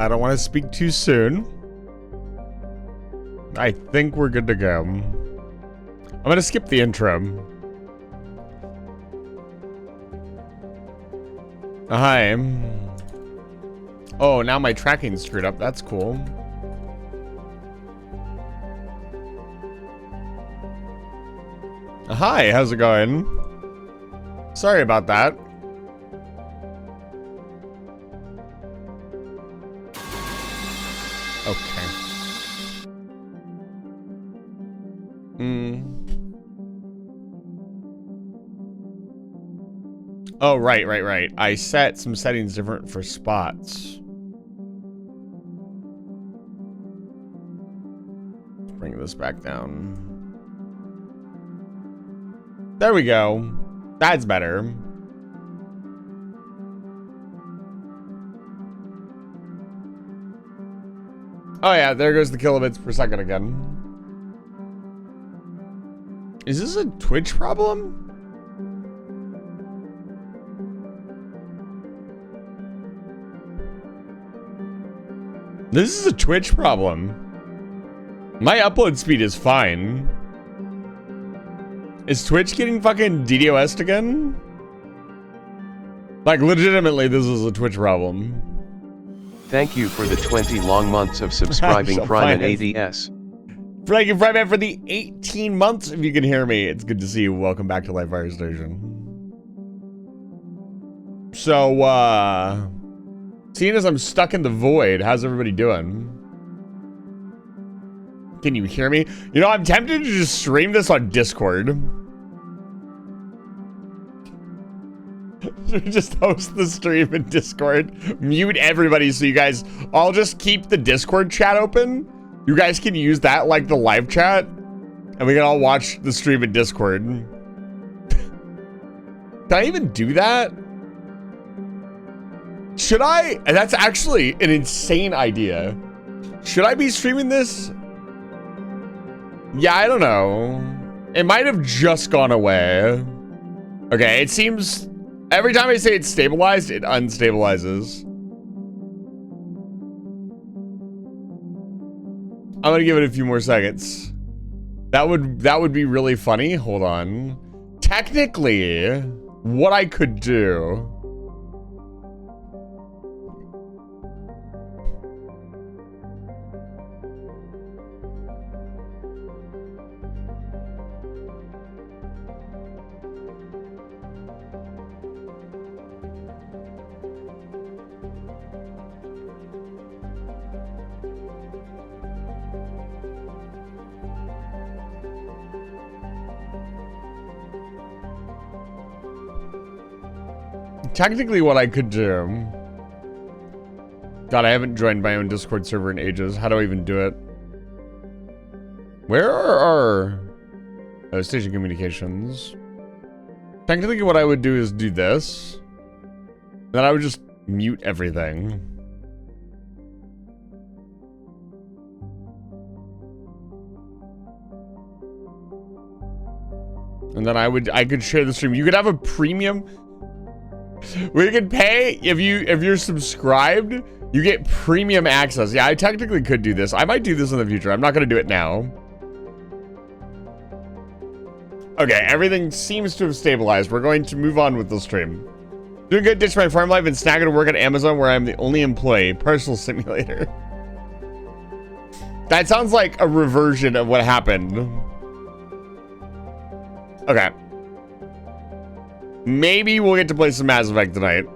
I don't want to speak too soon. I think we're good to go. I'm gonna skip the intro. Hi. Oh, now my tracking's screwed up. That's cool. Hi, how's it going? Sorry about that. Okay. Oh, right. I set some settings different for spots. Let's bring this back down. There we go. That's better. Oh yeah, there goes the kilobits per second again. Is this a Twitch problem? This is a Twitch problem. My upload speed is fine. Is Twitch getting fucking DDoS'd again? Like, legitimately, this is a Twitch problem. Thank you for the 20 long months of subscribing, Prime and ADS. Thank you, Prime, for the 18 months, if you can hear me. It's good to see you. Welcome back to Live Fire Station. So, seeing as I'm stuck in the void, how's everybody doing? Can you hear me? You know, I'm tempted to just stream this on Discord. Just host the stream in Discord. Mute everybody so you guys... I'll just keep the Discord chat open. You guys can use that like the live chat. And we can all watch the stream in Discord. Can I even do that? Should I? And that's actually an insane idea. Should I be streaming this? Yeah, I don't know. It might have just gone away. Okay, it seems every time I say it's stabilized, it unstabilizes. I'm gonna give it a few more seconds. That would be really funny. Hold on. Technically, what I could do. Technically, what I could do... God, I haven't joined my own Discord server in ages. How do I even do it? Where are our... station communications. Technically, what I would do is do this. Then I would just mute everything. And then I could share the stream. You could have a premium... We could pay if you're subscribed, you get premium access. Yeah, I technically could do this. I might do this in the future. I'm not gonna do it now. Okay, everything seems to have stabilized. We're going to move on with the stream. Doing good, ditch my farm life and snagging to work at Amazon where I'm the only employee. Personal simulator. That sounds like a reversion of what happened. Okay. Maybe we'll get to play some Mass Effect tonight.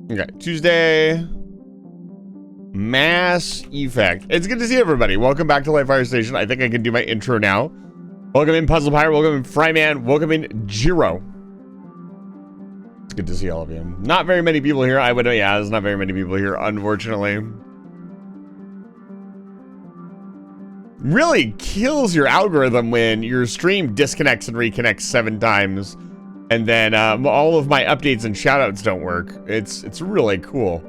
Okay, Tuesday. Mass Effect. It's good to see everybody. Welcome back to Live Fire Station. I think I can do my intro now. Welcome in Puzzle Pirate. Welcome in Fryman. Welcome in Jiro. It's good to see all of you. Not very many people here. Yeah, there's not very many people here, unfortunately. Really kills your algorithm when your stream disconnects and reconnects 7 times. And then all of my updates and shoutouts don't work. It's really cool.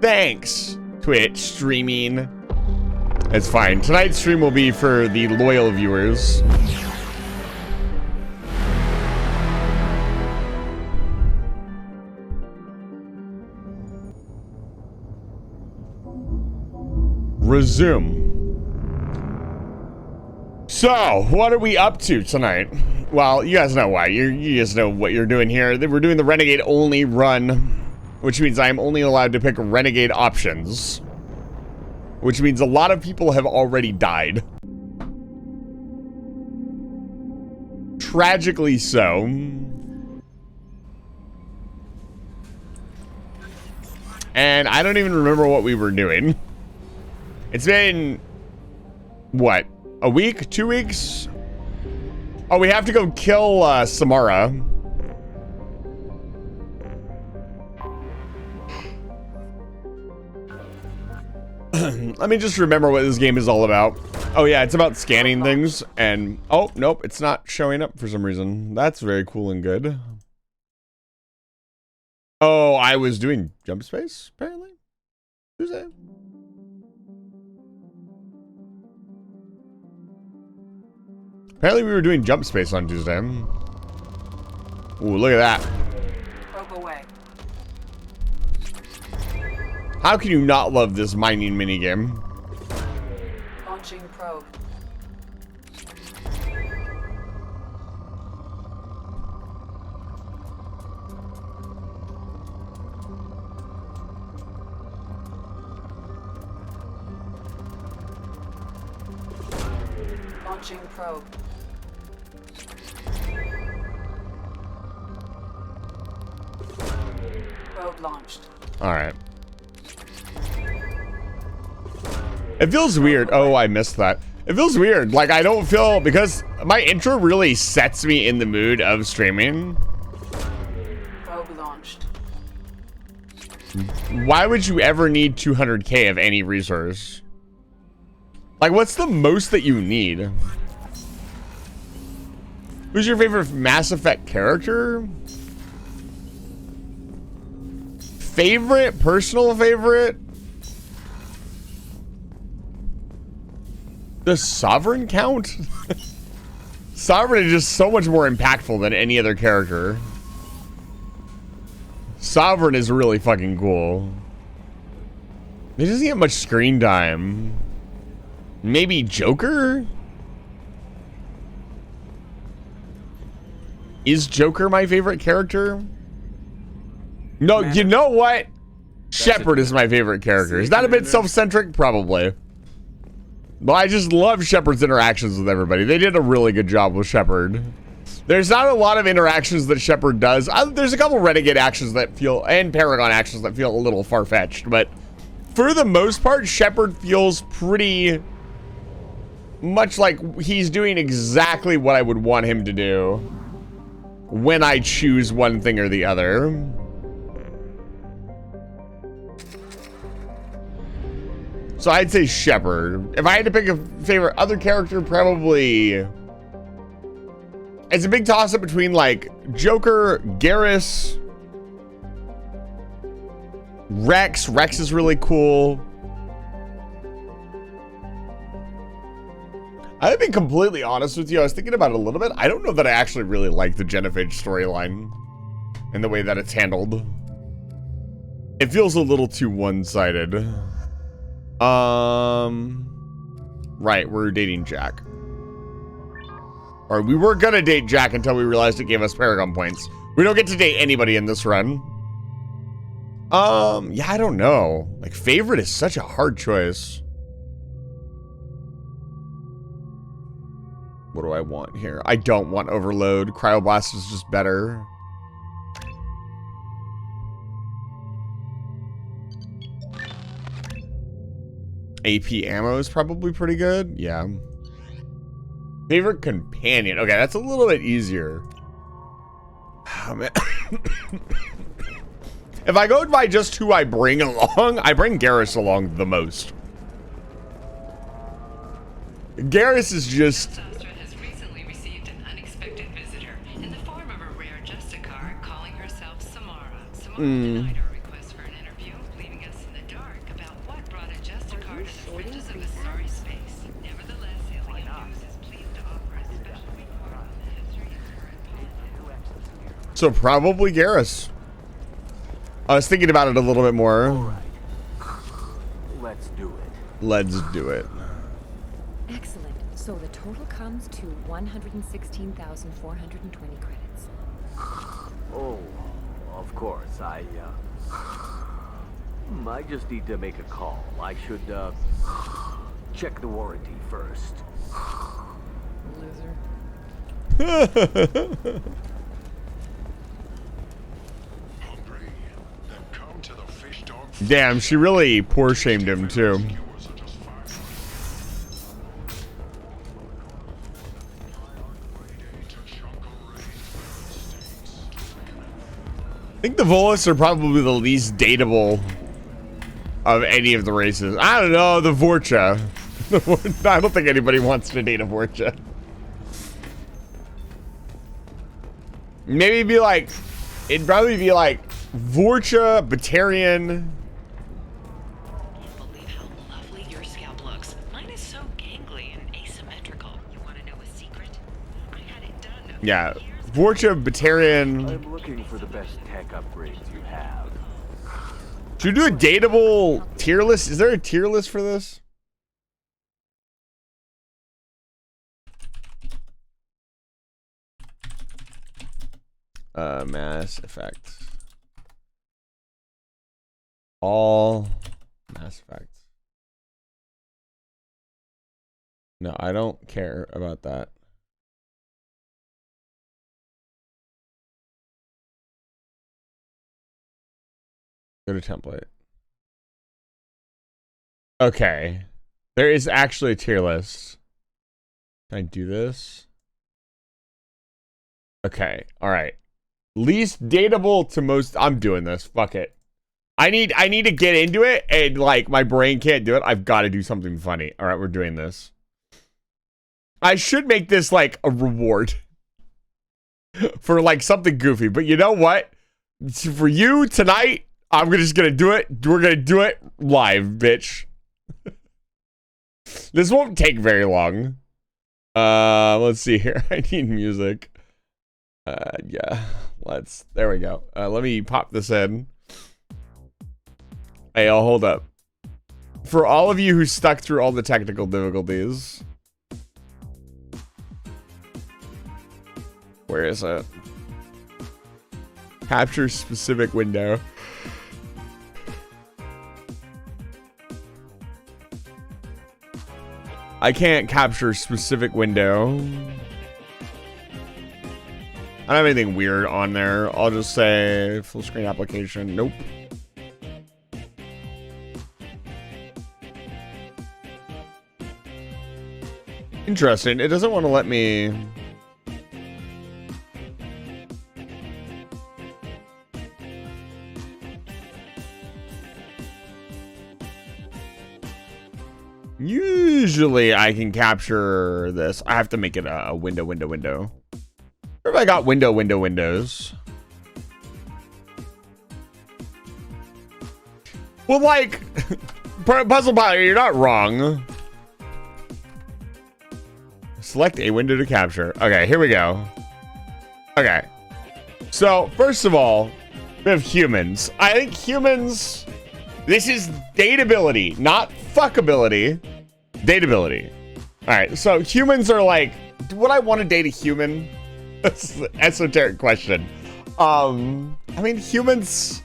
Thanks, Twitch streaming. It's fine. Tonight's stream will be for the loyal viewers. Resume. So, what are we up to tonight? Well, you guys know why. You guys know what you're doing here. We're doing the Renegade only run, which means I'm only allowed to pick Renegade options. Which means a lot of people have already died. Tragically so. And I don't even remember what we were doing. It's been, what, a week? 2 weeks? Oh, we have to go kill Samara. Let me just remember what this game is all about. Oh yeah, it's about scanning things and... Oh, nope, it's not showing up for some reason. That's very cool and good. Oh, I was doing jump space, apparently? Tuesday? Apparently we were doing jump space on Tuesday. Ooh, look at that. Probe away. How can you not love this mining minigame? Launching probe. Launching probe. Probe launched. All right. It feels weird. Oh, I missed that. It feels weird. Like, I don't feel... Because my intro really sets me in the mood of streaming. Probe launched. Why would you ever need 200k of any resource? Like, what's the most that you need? Who's your favorite Mass Effect character? Favorite? Personal favorite? Does Sovereign count? Sovereign is just so much more impactful than any other character. Sovereign is really fucking cool. He doesn't get much screen time. Maybe Joker? Is Joker my favorite character? No, you know what? Shepard is my favorite character. Is that a bit self-centric? Probably. But I just love Shepard's interactions with everybody. They did a really good job with Shepard. There's not a lot of interactions that Shepard does. There's a couple Renegade actions that feel, and Paragon actions that feel a little far-fetched, but for the most part, Shepard feels pretty much like he's doing exactly what I would want him to do when I choose one thing or the other. So I'd say Shepard. If I had to pick a favorite other character, probably... It's a big toss-up between, like, Joker, Garrus, Rex. Rex is really cool. I'll be completely honest with you. I was thinking about it a little bit. I don't know that I actually really like the Genophage storyline and the way that it's handled. It feels a little too one-sided. Right, we're dating Jack. Or we were gonna date Jack until we realized it gave us Paragon points. We don't get to date anybody in this run. Yeah, I don't know. Like, favorite is such a hard choice. What do I want here? I don't want Overload. Cryoblast is just better. AP ammo is probably pretty good. Yeah. Favorite companion. Okay, that's a little bit easier. Oh, man. If I go by just who I bring along, I bring Garrus along the most. Garrus is just... has recently received an unexpected visitor in the form of a rare Justicar calling herself Samara. Samara denied our request for an interview, leaving us in the dark about what brought a Justicar to the fringes of a sorry space. Nevertheless, Alien News is pleased to offer a special report on the history and current politics. So probably Garrus. I was thinking about it a little bit more. Let's do it. Let's do it. Excellent. So the total comes to 116,420 credits. Oh, of course. I just need to make a call. I should, check the warranty first. Loser. Damn, she really poor shamed him too. I think the Volus are probably the least dateable of any of the races. I don't know, the Vorcha. I don't think anybody wants to date a Vorcha. Maybe it'd be like, it'd probably be like Vorcha, Batarian. Can't believe how lovely your scalp looks. Mine is so gangly and asymmetrical. You want to know a secret? I had it done. Yeah, Vorcha, Batarian. I'm looking for the best tech upgrades you have. Should we do a dateable tier list? Is there a tier list for this? Mass Effect. All Mass Effect. No, I don't care about that. Go to template. Okay. There is actually a tier list. Can I do this? Okay. All right. Least dateable to most. I'm doing this. Fuck it. I need to get into it, and like my brain can't do it. I've got to do something funny. All right, we're doing this. I should make this like a reward for like something goofy, but you know what? For you tonight, I'm just gonna do it. We're gonna do it live, bitch. This won't take very long. Let's see here. I need music. Yeah. There we go. Let me pop this in. Hey, I'll hold up. For all of you who stuck through all the technical difficulties. Where is it? Capture specific window. I can't capture specific window. I don't have anything weird on there. I'll just say full screen application. Nope. Interesting. It doesn't want to let me. Usually I can capture this. I have to make it a window. Or if I got windows. Well, like, Puzzle Pilot, you're not wrong. Select a window to capture. Okay, here we go. Okay. So, first of all, we have humans. I think humans, this is dateability, not fuckability. Dateability. All right, so humans are like, would I want to date a human? That's an esoteric question. I mean, humans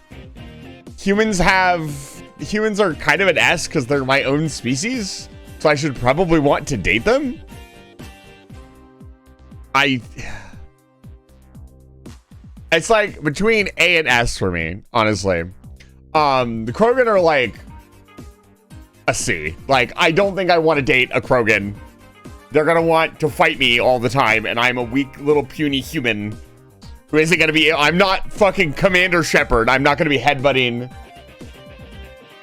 are kind of an S because they're my own species, so I should probably want to date them. It's like between A and S for me, honestly. The Krogan are like a C. Like, I don't think I want to date a Krogan. They're gonna want to fight me all the time, and I'm a weak little puny human who isn't gonna be. I'm not fucking Commander Shepard. I'm not gonna be headbutting.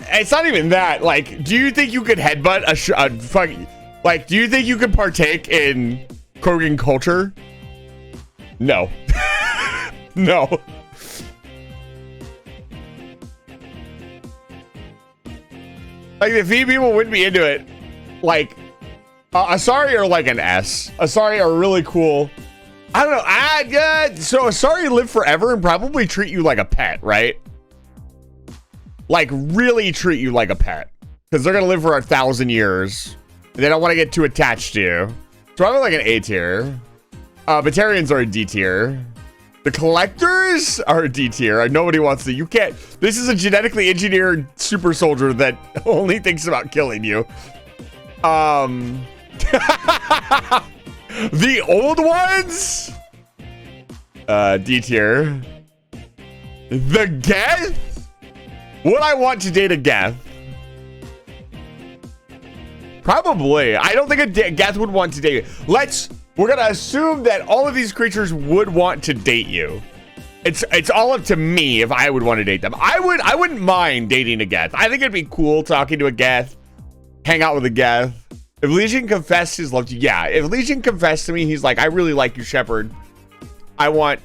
It's not even that. Like, do you think you could headbutt a fucking? Like, do you think you could partake in Krogan culture? No. No. Like the V people wouldn't be into it. Like Asari are like an S. Asari are really cool. I don't know. So Asari live forever and probably treat you like a pet, right? Like really treat you like a pet. Because they're going to live for 1,000 years. They don't want to get too attached to you. So probably like an A tier. Batarians are a D tier. The collectors are a D tier. Nobody wants to. You can't. This is a genetically engineered super soldier that only thinks about killing you. The old ones? D tier. The Geth? Would I want to date a Geth? Probably. I don't think a Geth would want to date you. We're gonna assume that all of these creatures would want to date you. It's all up to me if I would want to date them. I wouldn't mind dating a Geth. I think it'd be cool talking to a Geth, hang out with a Geth. If Legion confessed his love to you, yeah. If Legion confessed to me, he's like, I really like you, Shepard. We're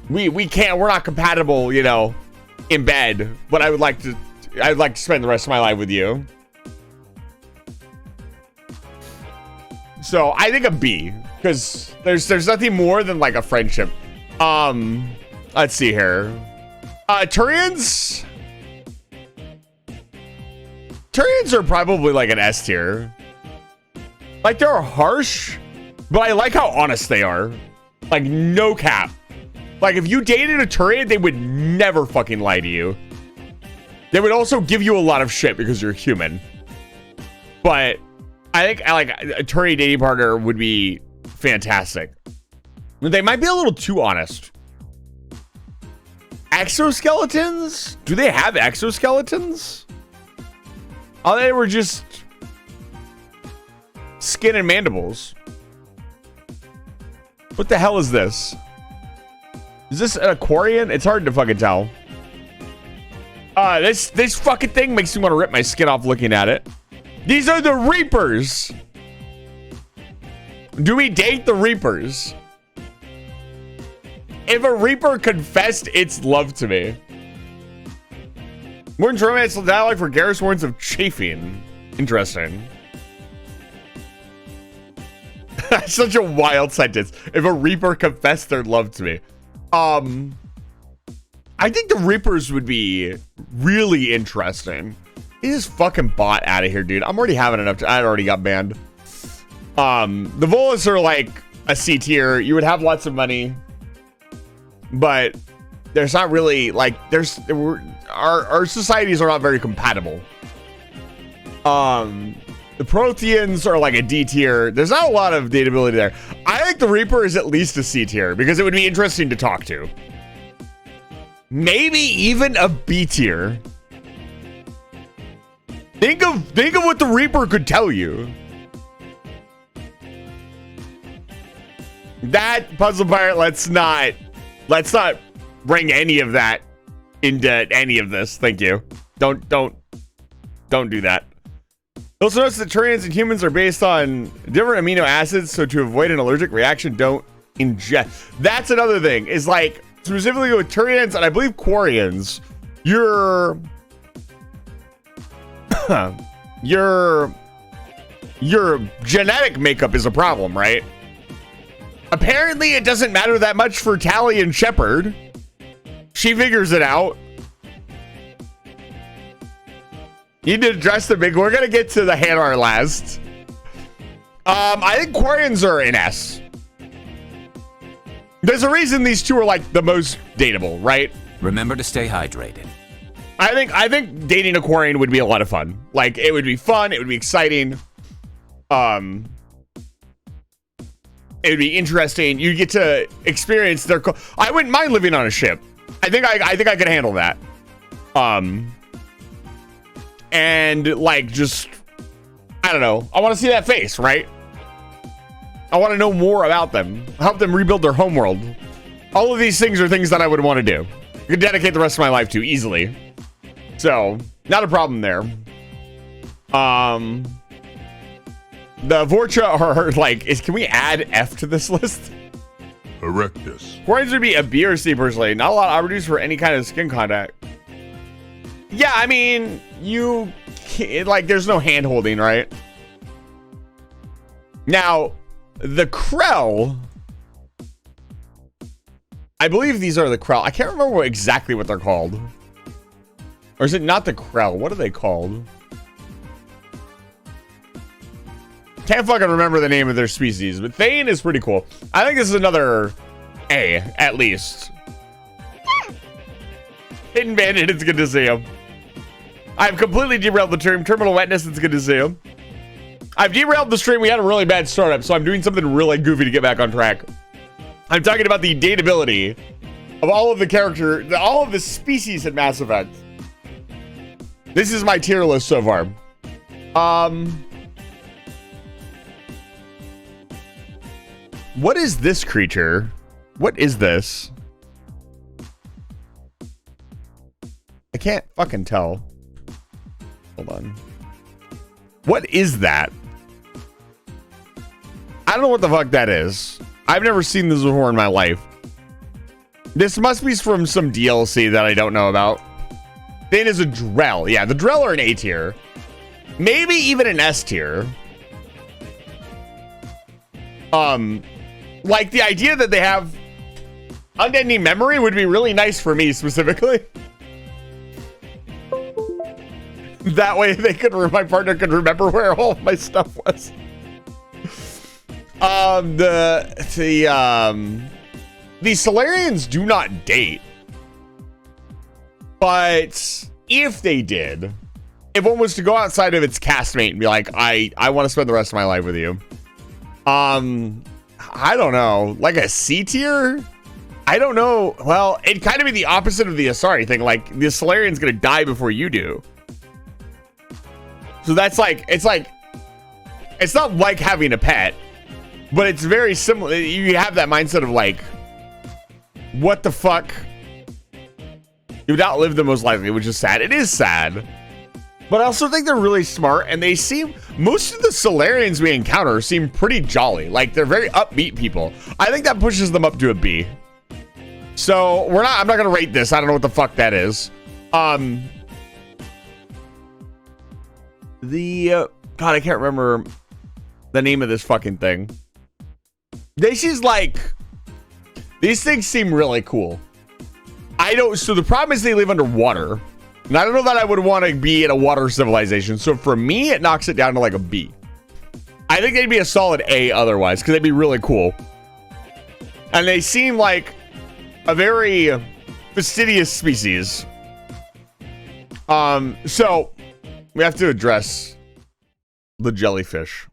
not compatible, you know, in bed, but I'd like to spend the rest of my life with you. So I think a B, because there's nothing more than like a friendship. Let's see here. Turians are probably like an S tier. Like they're harsh, but I like how honest they are. Like no cap. Like if you dated a Turian, they would never fucking lie to you. They would also give you a lot of shit because you're human. But I think like a Turian dating partner would be fantastic. They might be a little too honest. Exoskeletons? Do they have exoskeletons? Oh, they were just skin and mandibles. What the hell is this? Is this an Aquarian? It's hard to fucking tell. This fucking thing makes me want to rip my skin off looking at it. These are the Reapers. Do we date the Reapers? If a Reaper confessed its love to me. Warden's romance dialogue for Garrus Warrens of Chafing. Interesting. That's such a wild sentence. If a Reaper confessed their love to me. I think the Reapers would be really interesting. Get this fucking bot out of here, dude. I'm already having enough. I already got banned. The Volus are like a C tier. You would have lots of money, but there's not really like our societies are not very compatible. The Protheans are like a D tier. There's not a lot of dateability there. I think the Reaper is at least a C tier because it would be interesting to talk to. Maybe even a B tier. Think of what the Reaper could tell you. That Puzzle Pirate, let's not bring any of that into any of this. Thank you. Don't do that. Also notice that Turians and humans are based on different amino acids, so to avoid an allergic reaction, don't ingest. That's another thing, is like, specifically with Turians and I believe Quarians, your genetic makeup is a problem, right? Apparently it doesn't matter that much for Tally and Shepard. She figures it out. You need to address the big. We're gonna get to the Hanar last. I think Quarians are an S. There's a reason these two are like the most dateable, right? Remember to stay hydrated. I think dating a Quarian would be a lot of fun. Like it would be fun. It would be exciting. It would be interesting. You get to experience their. I wouldn't mind living on a ship. I think I could handle that. And like just, I don't know. I want to see that face, right? I want to know more about them. Help them rebuild their homeworld. All of these things are things that I would want to do. I could dedicate the rest of my life to easily. So, not a problem there. The Vorcha are like, can we add F to this list? Erectus. Quarians would be a B or C personally. Not a lot of opportunities for any kind of skin contact. Yeah, I mean, you can't, like, there's no hand holding, right? Now, the Krell, I believe these are the Krell. I can't remember exactly what they're called. Or is it not the Krell? What are they called? Can't fucking remember the name of their species, but Thane is pretty cool. I think this is another A, at least. Hidden Bandit, it's good to see him. I've completely derailed the stream. Terminal Wetness, it's good to see him. I've derailed the stream. We had a really bad startup, so I'm doing something really goofy to get back on track. I'm talking about the dateability of all of the character, all of the species in Mass Effect. This is my tier list so far. What is this creature? What is this? I can't fucking tell. Hold on. What is that? I don't know what the fuck that is. I've never seen this before in my life. This must be from some DLC that I don't know about. Then is a Drell. Yeah, the Drell are an A tier. Maybe even an S tier. Like the idea that they have unending memory would be really nice for me specifically. That way they could, my partner could remember where all of my stuff was. The Solarians do not date. But if they did, if one was to go outside of its castmate and be like, I want to spend the rest of my life with you. I don't know, like a C tier? I don't know. Well, it'd kind of be the opposite of the Asari thing. Like the Solarian's gonna die before you do. So that's like, it's not like having a pet, but it's very similar. You have that mindset of like, what the fuck? You would outlive them most likely, which is sad. It is sad. But I also think they're really smart, and they seem, most of the Solarians we encounter seem pretty jolly. Like, they're very upbeat people. I think that pushes them up to a B. So, I'm not gonna rate this. I don't know what the fuck that is. God, I can't remember the name of this fucking thing. This is like, these things seem really cool. So the problem is they live underwater. And I don't know that I would want to be in a water civilization. So for me, it knocks it down to like a B. I think they'd be a solid A otherwise, because they'd be really cool. And they seem like a very fastidious species. So we have to address the jellyfish.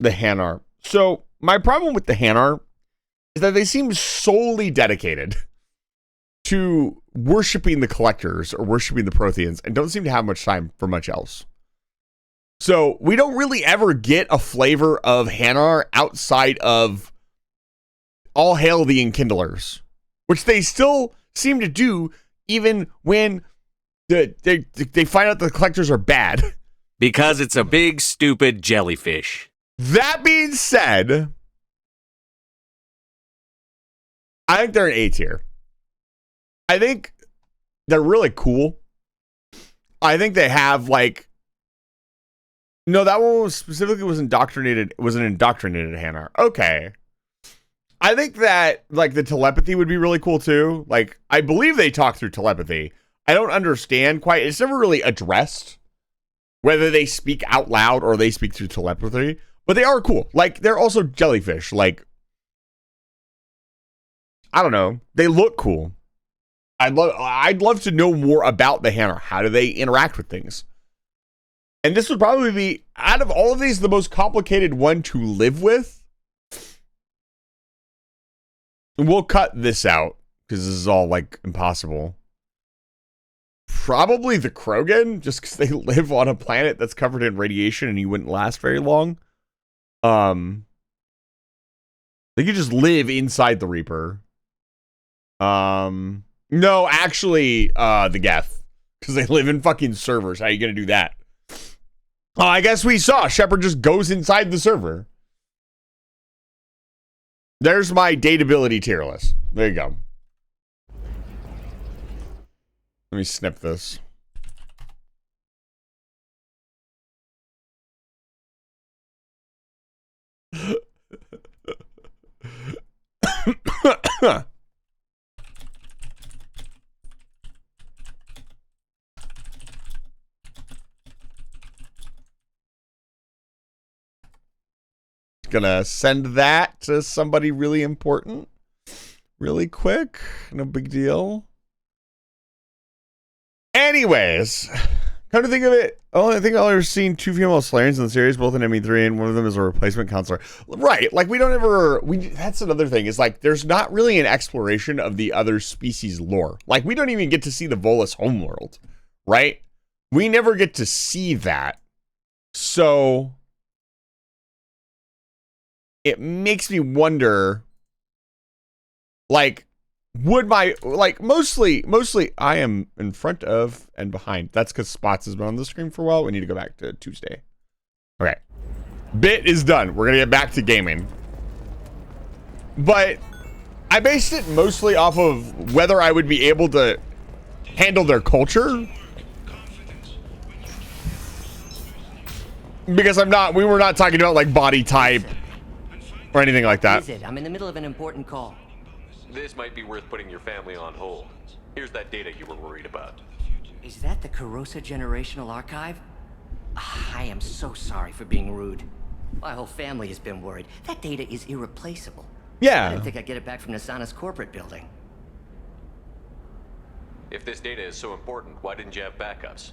The Hanar. So my problem with the Hanar is that they seem solely dedicated to worshiping the collectors or worshiping the Protheans and don't seem to have much time for much else. So we don't really ever get a flavor of Hanar outside of all hail the Enkindlers, which they still seem to do even when they find out the collectors are bad. Because it's a big, stupid jellyfish. That being said, I think they're an A tier. I think they're really cool. I think they have like, no, that one was specifically was indoctrinated. It was an indoctrinated Hanar. Okay. I think that like the telepathy would be really cool too. Like I believe they talk through telepathy. I don't understand quite. It's never really addressed whether they speak out loud or they speak through telepathy, but they are cool. Like they're also jellyfish. Like, I don't know. They look cool. I'd love to know more about the Hanar. How do they interact with things? And this would probably be, out of all of these, the most complicated one to live with. And we'll cut this out, because this is all, like, impossible. Probably the Krogan, just because they live on a planet that's covered in radiation and you wouldn't last very long. They could just live inside the Reaper. No, actually, the Geth. Because they live in fucking servers. How are you going to do that? I guess we saw. Shepard just goes inside the server. There's my dateability tier list. There you go. Let me snip this. Gonna send that to somebody really important really quick. No big deal. Anyways, come to think of it, I think I've ever seen 2 female Slayers in the series, both in ME3, and one of them is a replacement counselor. Right, like we don't ever, that's another thing, is like there's not really an exploration of the other species lore. Like we don't even get to see the Volus homeworld, right? We never get to see that. So it makes me wonder, like, would my, like, mostly I am in front of and behind. That's because Spots has been on the screen for a while. We need to go back to Tuesday. Okay. Bit is done. We're going to get back to gaming. But I based it mostly off of whether I would be able to handle their culture. Because we were not talking about, like, body type or anything like that. What is it? I'm in the middle of an important call. This might be worth putting your family on hold. Here's that data you were worried about. Is that the Carosa Generational Archive? I am so sorry for being rude. My whole family has been worried. That data is irreplaceable. Yeah. I didn't think I'd get it back from Nasana's corporate building. If this data is so important, why didn't you have backups?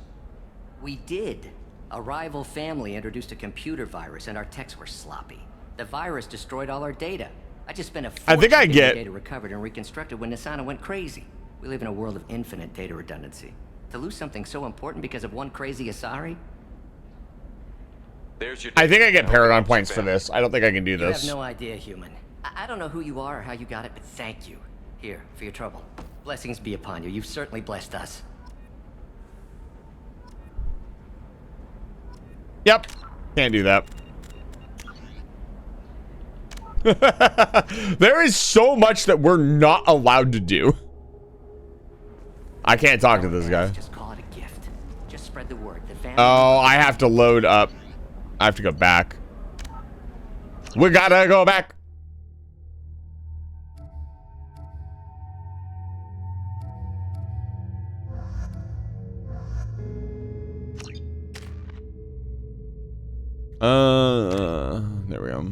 We did. A rival family introduced a computer virus and our techs were sloppy. The virus destroyed all our data. I just spent a fortune I think I getting get the data recovered and reconstructed when Nasana went crazy. We live in a world of infinite data redundancy. To lose something so important because of one crazy Asari? There's your I think I get Paragon points for this. I don't think I can do You this. have no idea, human. I don't know who you are or how you got it, but thank you. Here, for your trouble. Blessings be upon you. You've certainly blessed us. Yep. Can't do that. There is so much that we're not allowed to do. I can't talk to this guy. Just call it a gift. Just spread the word. The family. Oh, I have to load up. I have to go back. We gotta go back. There we go.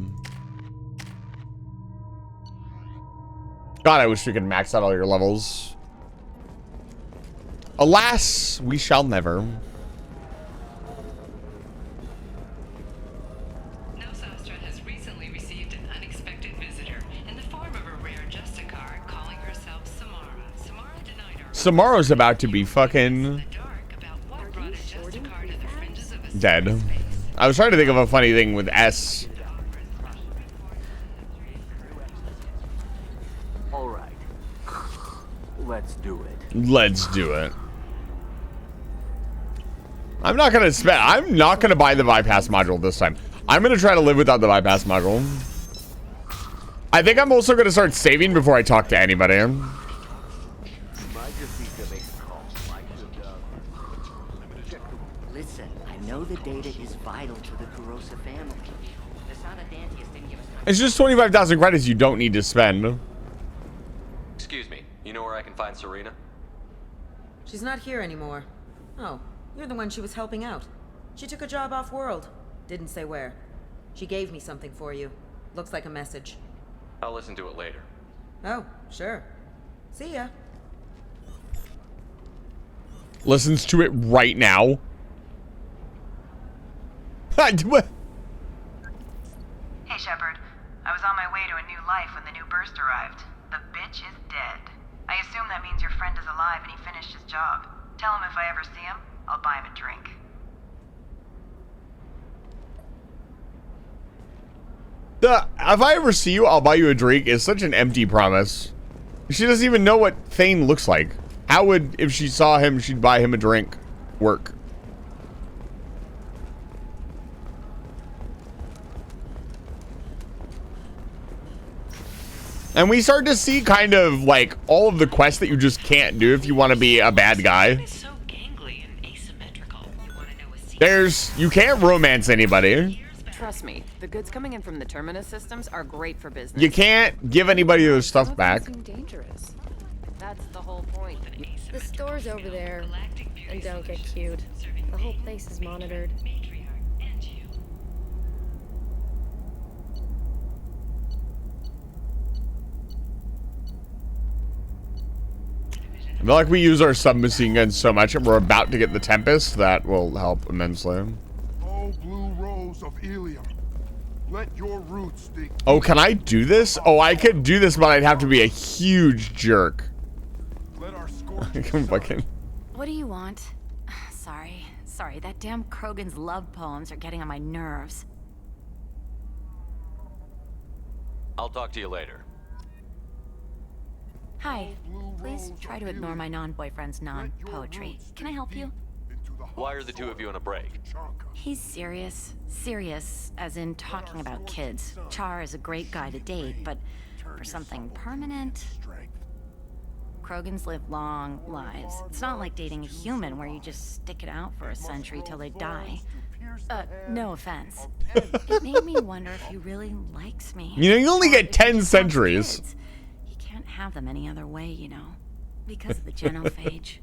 God, I wish we could max out all your levels. Alas, we shall never. Nosastra has recently received an unexpected visitor in the form of a rare Justicar calling herself Samara. Samara denied her. Samara's about to be fucking dead. I was trying to think of a funny thing with S. All right. Let's do it. Let's do it. I'm not gonna buy the bypass module this time. I'm gonna try to live without the bypass module. I think I'm also gonna start saving before I talk to anybody. Listen, I know the data is vital to the Carosa family. Nasana Dantius didn't give us time. It's just 25,000 credits you don't need to spend. Excuse me, you know where I can find Serena? She's not here anymore. Oh, you're the one she was helping out. She took a job off-world. Didn't say where. She gave me something for you. Looks like a message. I'll listen to it later. Oh, sure. See ya. Listens to it right now. Hey, Shepard. I was on my way to a new life when the new burst arrived. The bitch is dead. I assume that means your friend is alive and he finished his job. Tell him if I ever see him, I'll buy him a drink. If I ever see you, I'll buy you a drink is such an empty promise. She doesn't even know what Thane looks like. How would, if she saw him, she'd buy him a drink, work? And we start to see kind of like all of the quests that you just can't do if you want to be a bad guy. So gangly and asymmetrical. You want to know a secret? You can't romance anybody. Trust me, the goods coming in from the Terminus systems are great for business. You can't give anybody their stuff back. Dangerous. That's the whole point. The store's over there, and don't get cute. The whole place is monitored. I feel like we use our submachine guns so much and we're about to get the Tempest. That will help immensely. Oh, blue rose of Ilium. Let your roots stick. Oh, can I do this? Oh, I could do this, but I'd have to be a huge jerk. Let our scorch Fucking. What do you want? Sorry, that damn Krogan's love poems are getting on my nerves. I'll talk to you later. Hi. Please try to ignore my non-boyfriend's non-poetry. Can I help you? Why are the two of you on a break? He's serious. Serious, as in talking about kids. Char is a great guy to date, but for something permanent... Krogans live long lives. It's not like dating a human where you just stick it out for a century till they die. No offense. It made me wonder if he really likes me. You know, you only get 10 centuries. He can't have them any other way, you know, because of the genophage.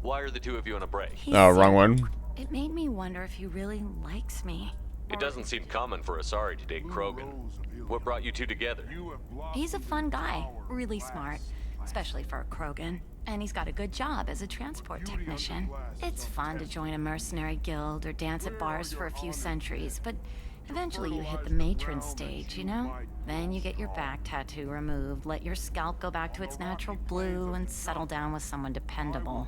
Why are the two of you on a break? Oh, wrong one. It made me wonder if he really likes me. It doesn't seem common for Asari to date Krogan. What brought you two together? He's a fun guy, really smart, especially for a Krogan. And he's got a good job as a transport technician. It's fun to join a mercenary guild or dance at bars for a few centuries, but eventually you hit the matron stage, you know? Then you get your back tattoo removed, let your scalp go back to its natural blue, and settle down with someone dependable.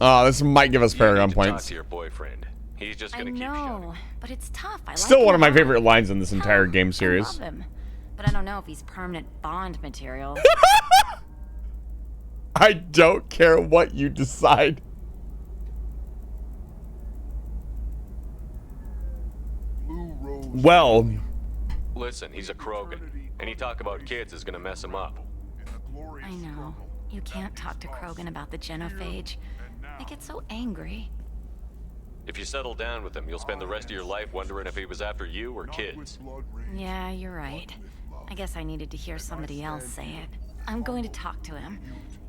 Oh, this might give us Paragon points. Talk to your boyfriend. He's just gonna keep shouting. But it's tough. I Still like one of my him. favorite lines in this entire game series. I love him, but I don't know if he's permanent Bond material. I don't care what you decide. Well, Listen, he's a Krogan. Any talk about kids is gonna mess him up. I know. You can't talk to Krogan about the genophage. They get so angry. If you settle down with him, you'll spend the rest of your life wondering if he was after you or kids. Yeah, you're right. I guess I needed to hear somebody else say it. I'm going to talk to him.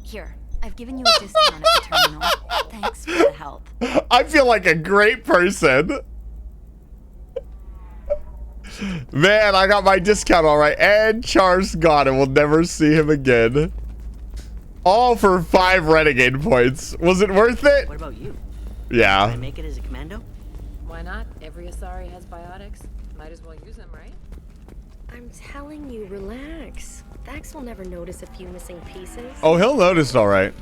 Here, I've given you a discount at the terminal. Thanks for the help. I feel like a great person. Man, I got my discount all right. And Char's gone and we'll never see him again. All for 5 renegade points. Was it worth it? What about you? Yeah. Can I make it as a commando? Why not? Every Asari has biotics. Might as well use them, right? I'm telling you, relax. Vax will never notice a few missing pieces. Oh, he'll notice all right.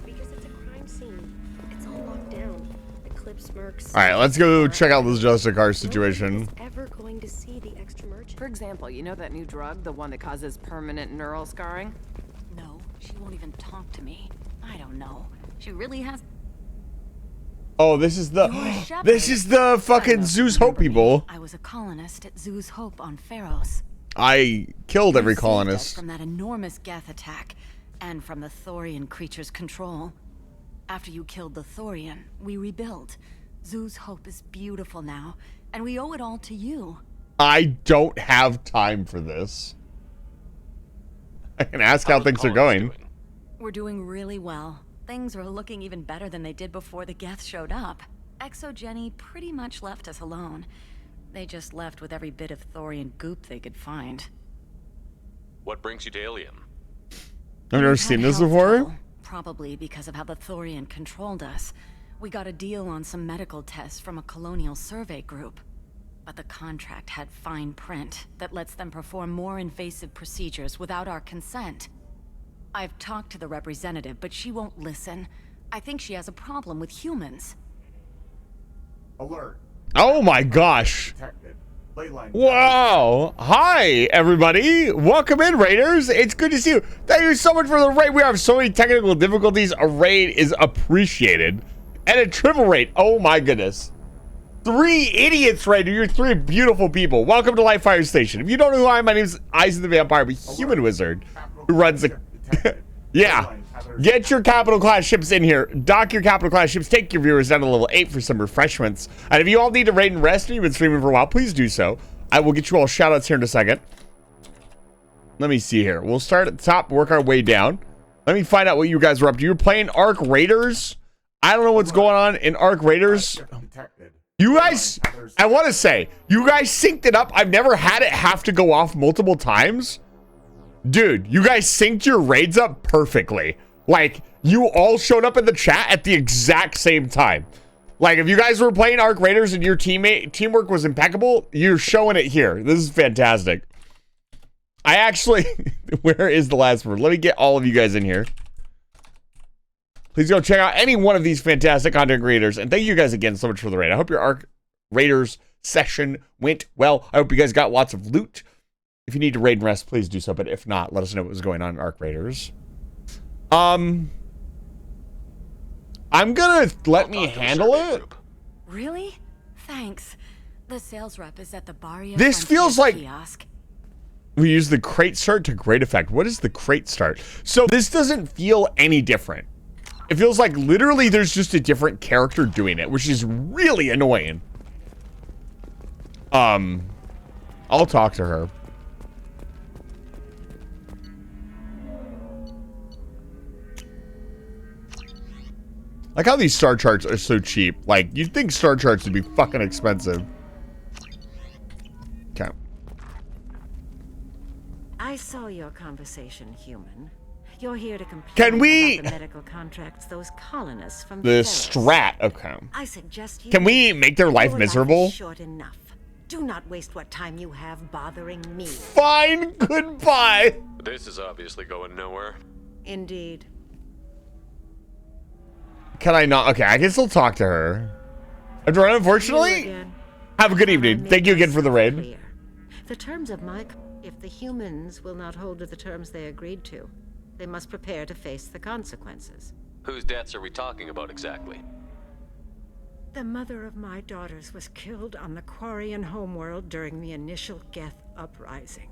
Because it's a crime scene. It's all locked down. Eclipse mercs. All right, let's go check out this Justicar situation. Ever going to see the extra merchant? For example, you know that new drug, the one that causes permanent neural scarring? No, she won't even talk to me. I don't know. She really has... Oh, this is the fucking Zeus Hope people. I was a colonist at Zeus Hope on Pharos. I killed every You saved us colonist. from that enormous Geth attack and from the Thorian creature's control. After you killed the Thorian, we rebuilt. Zeus Hope is beautiful now, and we owe it all to you. I don't have time for this. I can ask how things are going. We're doing really well. Things are looking even better than they did before the Geth showed up. Exogeny pretty much left us alone. They just left with every bit of Thorian goop they could find. What brings you to Ilium? I've never seen this before. Probably because of how the Thorian controlled us. We got a deal on some medical tests from a colonial survey group. But the contract had fine print that lets them perform more invasive procedures without our consent. I've talked to the representative, but she won't listen. I think she has a problem with humans. Alert. Oh my gosh. Wow. Hi, everybody. Welcome in, Raiders. It's good to see you. Thank you so much for the raid. We have so many technical difficulties. A raid is appreciated. And a triple raid. Oh my goodness. 3 idiots right here. You're 3 beautiful people. Welcome to Light Fire Station. If you don't know who I am, my name is Eyes the Vampire. I'm a human wizard who runs the... yeah. Get your capital class ships in here. Dock your capital class ships. Take your viewers down to level 8 for some refreshments. And if you all need to raid and rest and you've been streaming for a while, please do so. I will get you all shout outs here in a second. Let me see here. We'll start at the top, work our way down. Let me find out what you guys were up to. You're playing Arc Raiders? I don't know what's going on in Arc Raiders. You guys, I want to say, you guys synced it up. I've never had it have to go off multiple times. Dude, you guys synced your raids up perfectly. Like, you all showed up in the chat at the exact same time. Like, if you guys were playing Arc Raiders and your teamwork was impeccable, you're showing it here. This is fantastic. I actually, where is the last word? Let me get all of you guys in here. Please go check out any one of these fantastic content creators. And thank you guys again so much for the raid. I hope your Arc Raiders session went well. I hope you guys got lots of loot. If you need to raid and rest, please do so. But if not, let us know what was going on in Arc Raiders. I'm gonna let me handle it. Really? Thanks. The sales rep is at the Barrio This feels like kiosk. We use the crate start to great effect. What is the crate start? So this doesn't feel any different. It feels like literally there's just a different character doing it, which is really annoying. I'll talk to her. Like how these star charts are so cheap. Like, you'd think star charts would be fucking expensive. Okay. I saw your conversation, human. You're here to complain Can we... about the medical contracts those colonists from The Ferris. strat, okay. I suggest you... Can we make their life Your miserable? is short enough. Do not waste what time you have bothering me. Fine, goodbye. This is obviously going nowhere. Indeed. Can I not? Okay, I can still talk to her. Unfortunately, have a good evening. Thank you again for the raid. Clear. The terms of my... If the humans will not hold to the terms they agreed to, they must prepare to face the consequences. Whose deaths are we talking about exactly? The mother of my daughters was killed on the Quarian homeworld during the initial Geth uprising.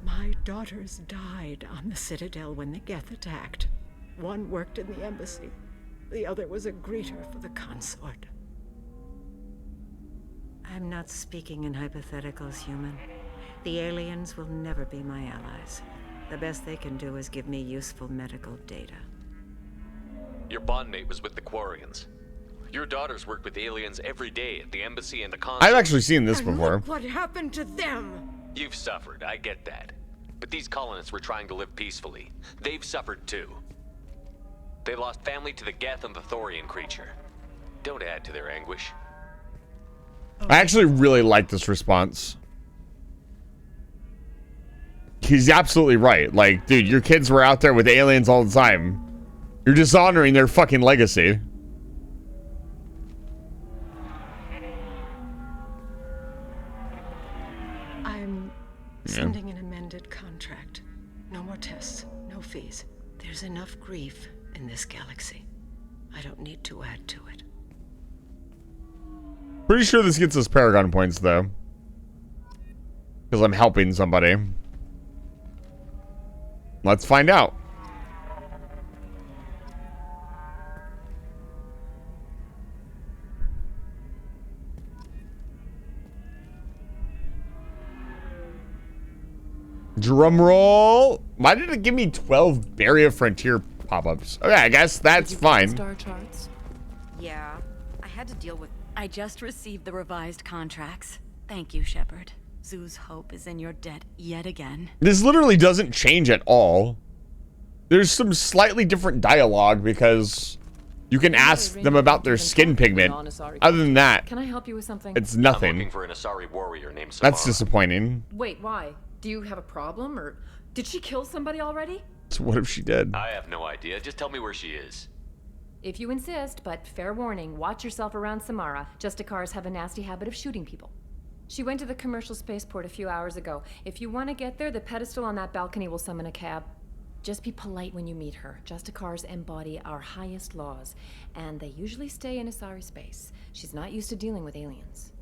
My daughters died on the Citadel when the Geth attacked. One worked in the embassy. The other was a greeter for the consort. I'm not speaking in hypotheticals, human. The aliens will never be my allies. The best they can do is give me useful medical data. Your bondmate was with the Quarians. Your daughters worked with aliens every day at the embassy and the consort. I've actually seen this before. Look what happened to them? You've suffered, I get that. But these colonists were trying to live peacefully. They've suffered too. They lost family to the Geth and the Thorian creature. Don't add to their anguish. I actually really like this response. He's absolutely right. Like, dude, your kids were out there with aliens all the time. You're dishonoring their fucking legacy. I'm sending an amended contract. No more tests, no fees. There's enough grief in this galaxy. I don't need to add to it. Pretty sure this gets us Paragon points, though. Because I'm helping somebody. Let's find out. Drum roll. Why did it give me 12 Barrier Frontier pop-ups? Okay, I guess that's fine. Star charts? Yeah, I had to deal with... I just received the revised contracts. Thank you, Shepard. Zoo's hope is in your debt yet again. This literally doesn't change at all. There's some slightly different dialogue because you can ask them about their skin pigment. Other than that, Can I help you with something? it's nothing. I'm looking for an Asari warrior named Samara. That's disappointing. Wait, why? Do you have a problem, or did she kill somebody already? So what if she did? I have no idea. Just tell me where she is. If you insist, but fair warning, watch yourself around Samara. Justicars have a nasty habit of shooting people. She went to the commercial spaceport a few hours ago. If you want to get there, the pedestal on that balcony will summon a cab. Just be polite when you meet her. Justicars embody our highest laws, and they usually stay in Asari space. She's not used to dealing with aliens.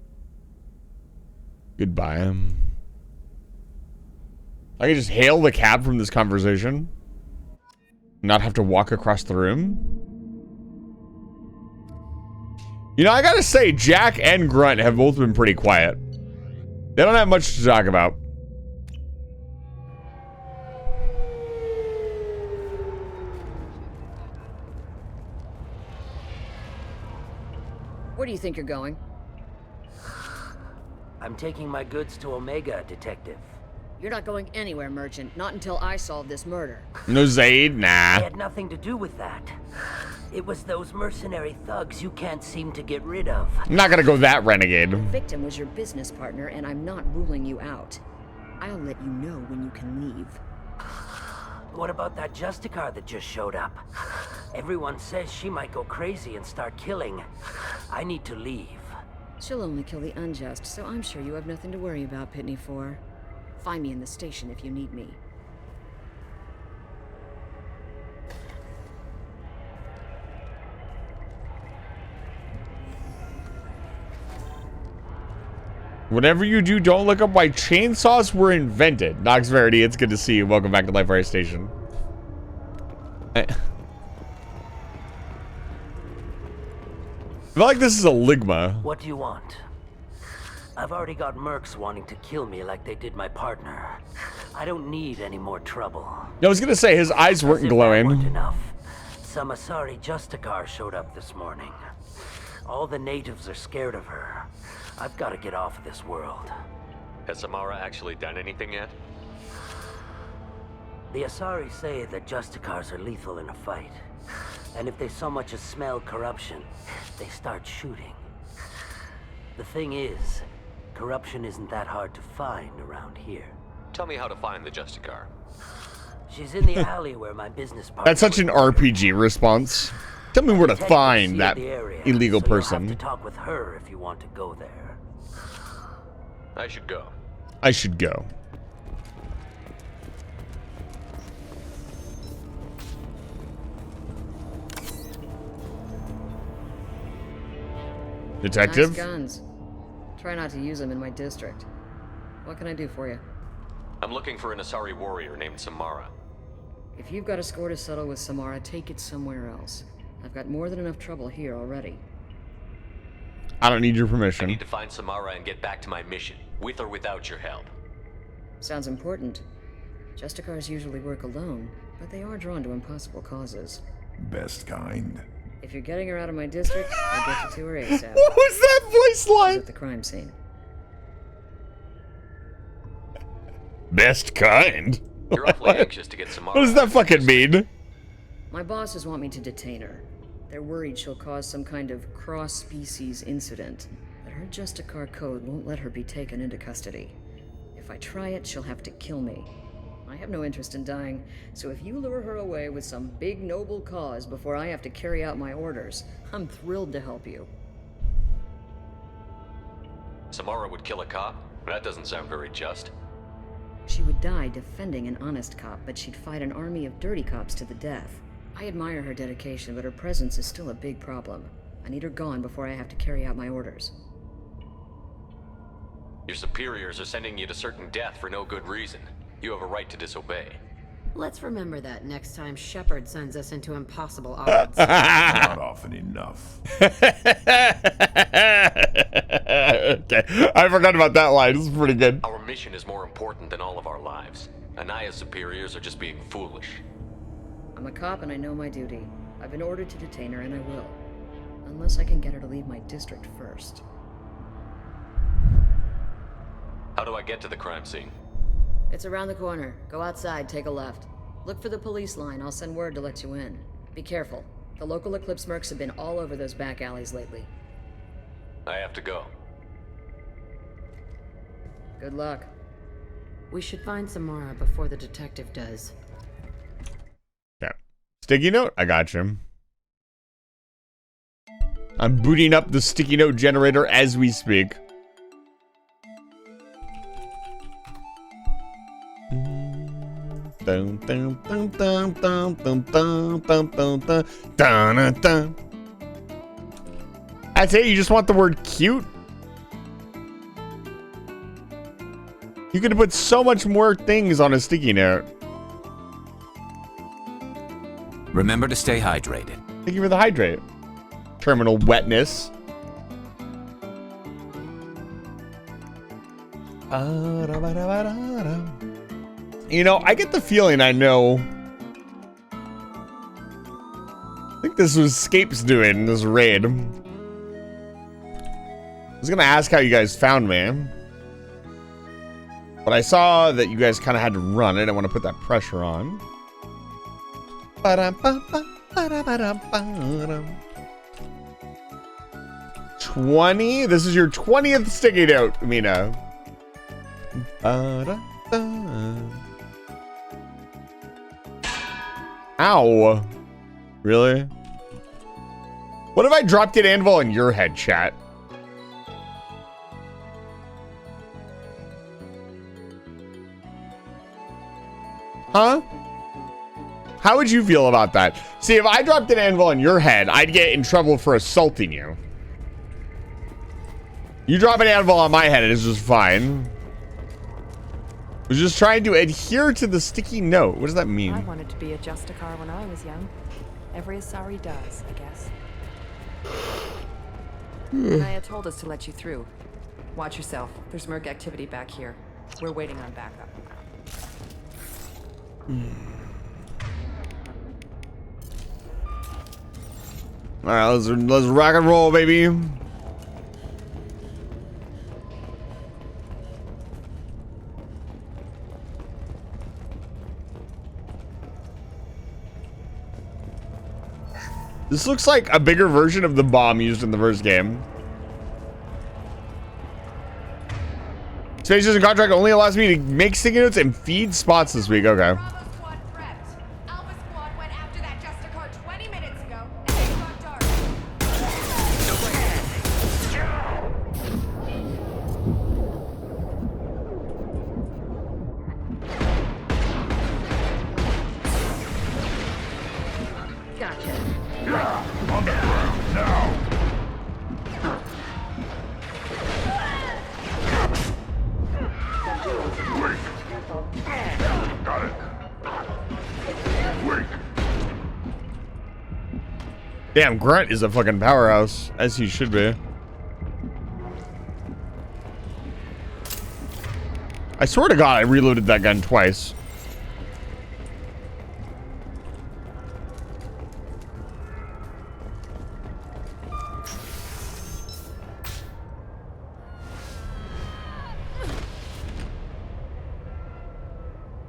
Goodbye. I can just hail the cab from this conversation. Not have to walk across the room. You know, I gotta say, Jack and Grunt have both been pretty quiet. They don't have much to talk about. Where do you think you're going? I'm taking my goods to Omega, Detective. You're not going anywhere, Merchant. Not until I solve this murder. No Zaid? Nah. I had nothing to do with that. It was those mercenary thugs you can't seem to get rid of. I'm not gonna go that renegade. The victim was your business partner, and I'm not ruling you out. I'll let you know when you can leave. What about that Justicar that just showed up? Everyone says she might go crazy and start killing. I need to leave. She'll only kill the unjust, so I'm sure you have nothing to worry about, Pitney 4. Find me in the station if you need me. Whatever you do, don't look up why chainsaws were invented. Nox Verity, it's good to see you. Welcome back to Life Fire Station. I feel like this is a Ligma. What do you want? I've already got mercs wanting to kill me like they did my partner. I don't need any more trouble. I was gonna say his eyes weren't glowing. Enough. Some Asari Justicar showed up this morning. All the natives are scared of her. I've got to get off of this world. Has Samara actually done anything yet? The Asari say that Justicars are lethal in a fight. And if they so much as smell corruption, they start shooting. The thing is, corruption isn't that hard to find around here. Tell me how to find the Justicar. She's in the alley where my business partner... That's such an RPG response. Tell me where to find that illegal person. You'll have to talk with her if you want to go there. I should go. I should go. Detective? Nice guns. Try not to use them in my district. What can I do for you? I'm looking for an Asari warrior named Samara. If you've got a score to settle with Samara, take it somewhere else. I've got more than enough trouble here already. I don't need your I permission. need to find Samara and get back to my mission, with or without your help. Sounds important. Justicars usually work alone, but they are drawn to impossible causes. Best kind. If you're getting her out of my district, I'll get you to her ASAP. What was that voice line? She's at the crime scene. Best kind? You're awfully anxious to get Samara. What does that fucking mean? My bosses want me to detain her. They're worried she'll cause some kind of cross-species incident, but her Justicar code won't let her be taken into custody. If I try it, she'll have to kill me. I have no interest in dying, so if you lure her away with some big noble cause before I have to carry out my orders, I'm thrilled to help you. Samara would kill a cop? That doesn't sound very just. She would die defending an honest cop, but she'd fight an army of dirty cops to the death. I admire her dedication, but her presence is still a big problem. I need her gone before I have to carry out my orders. Your superiors are sending you to certain death for no good reason. You have a right to disobey. Let's remember that next time Shepard sends us into impossible odds. Not often enough. Okay, I forgot about that line. This is pretty good. Our mission is more important than all of our lives. Anaya's superiors are just being foolish. I'm a cop and I know my duty. I've been ordered to detain her and I will. Unless I can get her to leave my district first. How do I get to the crime scene? It's around the corner. Go outside, take a left. Look for the police line. I'll send word to let you in. Be careful. The local Eclipse mercs have been all over those back alleys lately. I have to go. Good luck. We should find Samara before the detective does. Yeah. Sticky note? I got you. I'm booting up the sticky note generator as we speak. Dun, dun, dun, dun, dun, dun, dun, dun, dun, dun, dun, dun. That's it? You just want the word cute? You could put so much more things on a sticky note. Remember to stay hydrated. Thank you for the hydrate. Terminal wetness. You know, I get the feeling I know. I think this was Scape's doing this raid. I was gonna ask how you guys found me, but I saw that you guys kind of had to run. I didn't want to put that pressure on. 20? This is your 20th sticky note, Mina. Ow. Really? What if I dropped an anvil on your head, chat? Huh? How would you feel about that? See, if I dropped an anvil on your head, I'd get in trouble for assaulting you. You drop an anvil on my head, it's just fine. I was just trying to adhere to the sticky note. What does that mean? I wanted to be a Justicar when I was young. Every Asari does, I guess. Naya told us to let you through. Watch yourself. There's Merc activity back here. We're waiting on backup. All right, let's rock and roll, baby. This looks like a bigger version of the bomb used in the first game. Space Station contract only allows me to make sticky notes and feed spots this week. Okay. Damn, Grunt is a fucking powerhouse, as he should be. I swear to God, I reloaded that gun twice.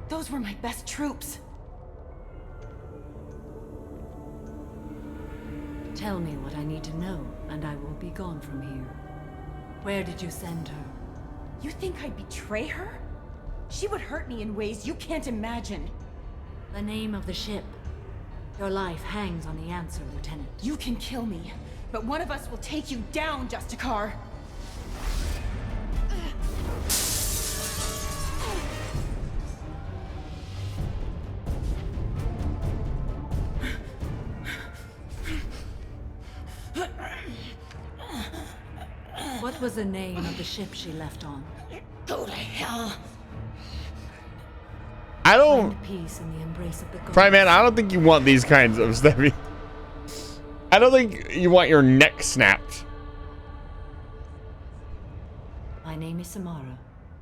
Those were my best troops. Tell me what I need to know, and I will be gone from here. Where did you send her? You think I'd betray her? She would hurt me in ways you can't imagine. The name of the ship. Your life hangs on the answer, Lieutenant. You can kill me, but one of us will take you down, Justicar. What was the name of the ship she left on? Go to hell. I don't. Find peace in the embrace of the gods. Fry man, I don't think you want these kinds of stuff. I don't think you want your neck snapped. My name is Samara,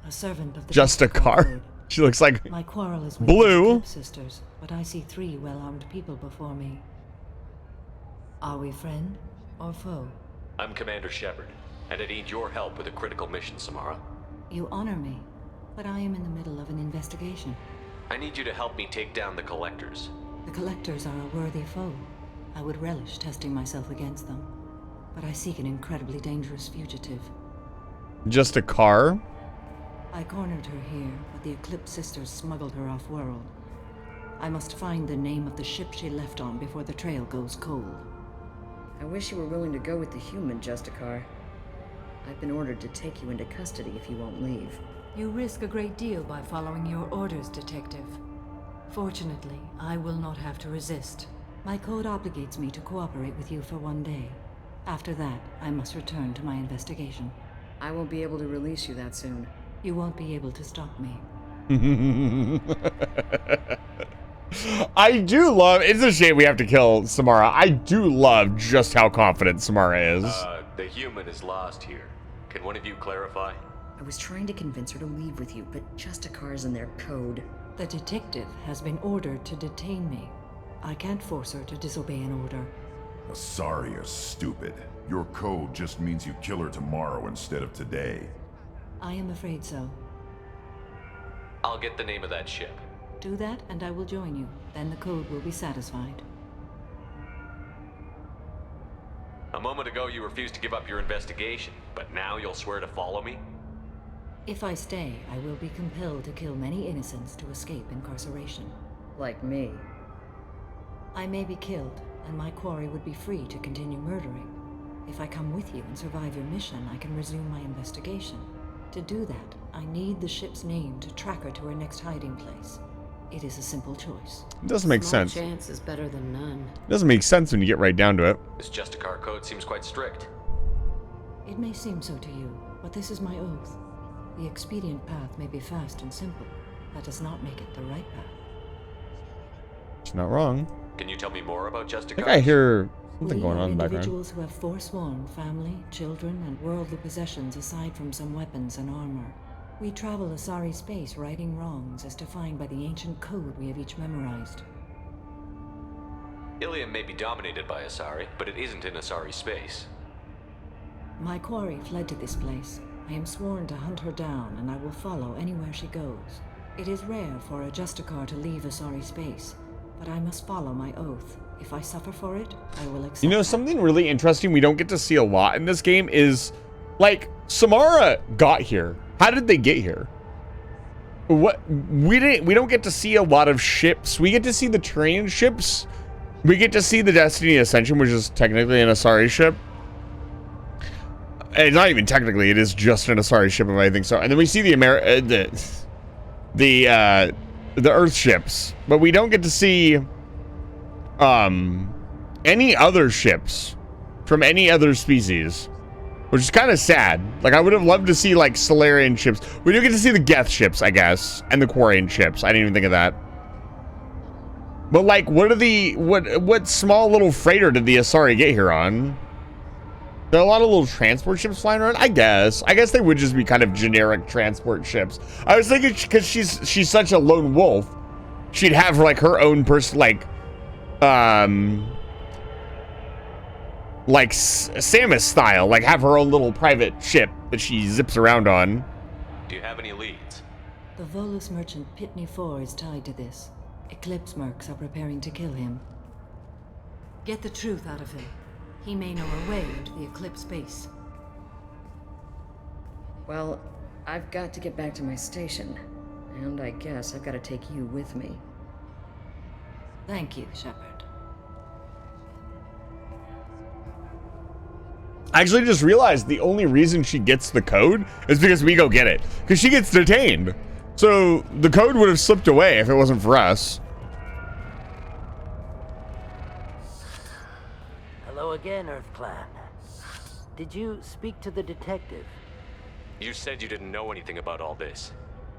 a servant of the Justicar. She looks like my quarrel is with Blue. the sisters, but I see 3 well-armed people before me. Are we friend or foe? I'm Commander Shepard, and I need your help with a critical mission, Samara. You honor me, but I am in the middle of an investigation. I need you to help me take down the Collectors. The Collectors are a worthy foe. I would relish testing myself against them, but I seek an incredibly dangerous fugitive. Just a car? I cornered her here, but the Eclipse sisters smuggled her off-world. I must find the name of the ship she left on before the trail goes cold. I wish you were willing to go with the human, Justicar. I've been ordered to take you into custody if you won't leave. You risk a great deal by following your orders, Detective. Fortunately, I will not have to resist. My code obligates me to cooperate with you for 1 day. After that, I must return to my investigation. I won't be able to release you that soon. You won't be able to stop me. I do love, it's a shame we have to kill Samara. I do love just how confident Samara is. The human is lost here. Can one of you clarify? I was trying to convince her to leave with you, but Justicar's in their code. The detective has been ordered to detain me. I can't force her to disobey an order. Sorry, you're stupid. Your code just means you kill her tomorrow instead of today. I am afraid so. I'll get the name of that ship. Do that and I will join you. Then the code will be satisfied. A moment ago you refused to give up your investigation, but now you'll swear to follow me? If I stay, I will be compelled to kill many innocents to escape incarceration. Like me. I may be killed, and my quarry would be free to continue murdering. If I come with you and survive your mission, I can resume my investigation. To do that, I need the ship's name to track her to her next hiding place. It is a simple choice. It doesn't make sense. Chance is better than none. It doesn't make sense when you get right down to it. This Justicar code seems quite strict. It may seem so to you, but this is my oath. The expedient path may be fast and simple. That does not make it the right path. It's not wrong. Can you tell me more about Justicar? I think I hear something going on in the background. Individuals who have forsworn family, children, and worldly possessions aside from some weapons and armor. We travel Asari space righting wrongs as defined by the ancient code we have each memorized. Ilium may be dominated by Asari, but it isn't in Asari space. My quarry fled to this place. I am sworn to hunt her down, and I will follow anywhere she goes. It is rare for a Justicar to leave Asari space, but I must follow my oath. If I suffer for it, I will accept. You know, something really interesting we don't get to see a lot in this game is, like, Samara got here. How did they get here? What we don't get to see a lot of ships. We get to see the train ships. We get to see the Destiny Ascension, which is technically an Asari ship. It's not even technically, it is just an Asari ship if I think so. And then we see the Earth ships, but we don't get to see any other ships from any other species, which is kind of sad. Like, I would have loved to see, like, Solarian ships. We do get to see the Geth ships, I guess, and the Quarian ships. I didn't even think of that. But, like, what small little freighter did the Asari get here on? There are a lot of little transport ships flying around, I guess. I guess they would just be kind of generic transport ships. I was thinking, because she's such a lone wolf, she'd have, like, her own person, like Samus style, like have her own little private ship that she zips around on. Do you have any leads? The Volus merchant Pitney 4 is tied to this. Eclipse mercs are preparing to kill him. Get the truth out of him. He may know a way into the Eclipse base. Well, I've got to get back to my station. And I guess I've got to take you with me. Thank you, Shepard. I actually just realized the only reason she gets the code is because we go get it. Because she gets detained. So the code would have slipped away if it wasn't for us. Hello again, Earth Clan. Did you speak to the detective? You said you didn't know anything about all this.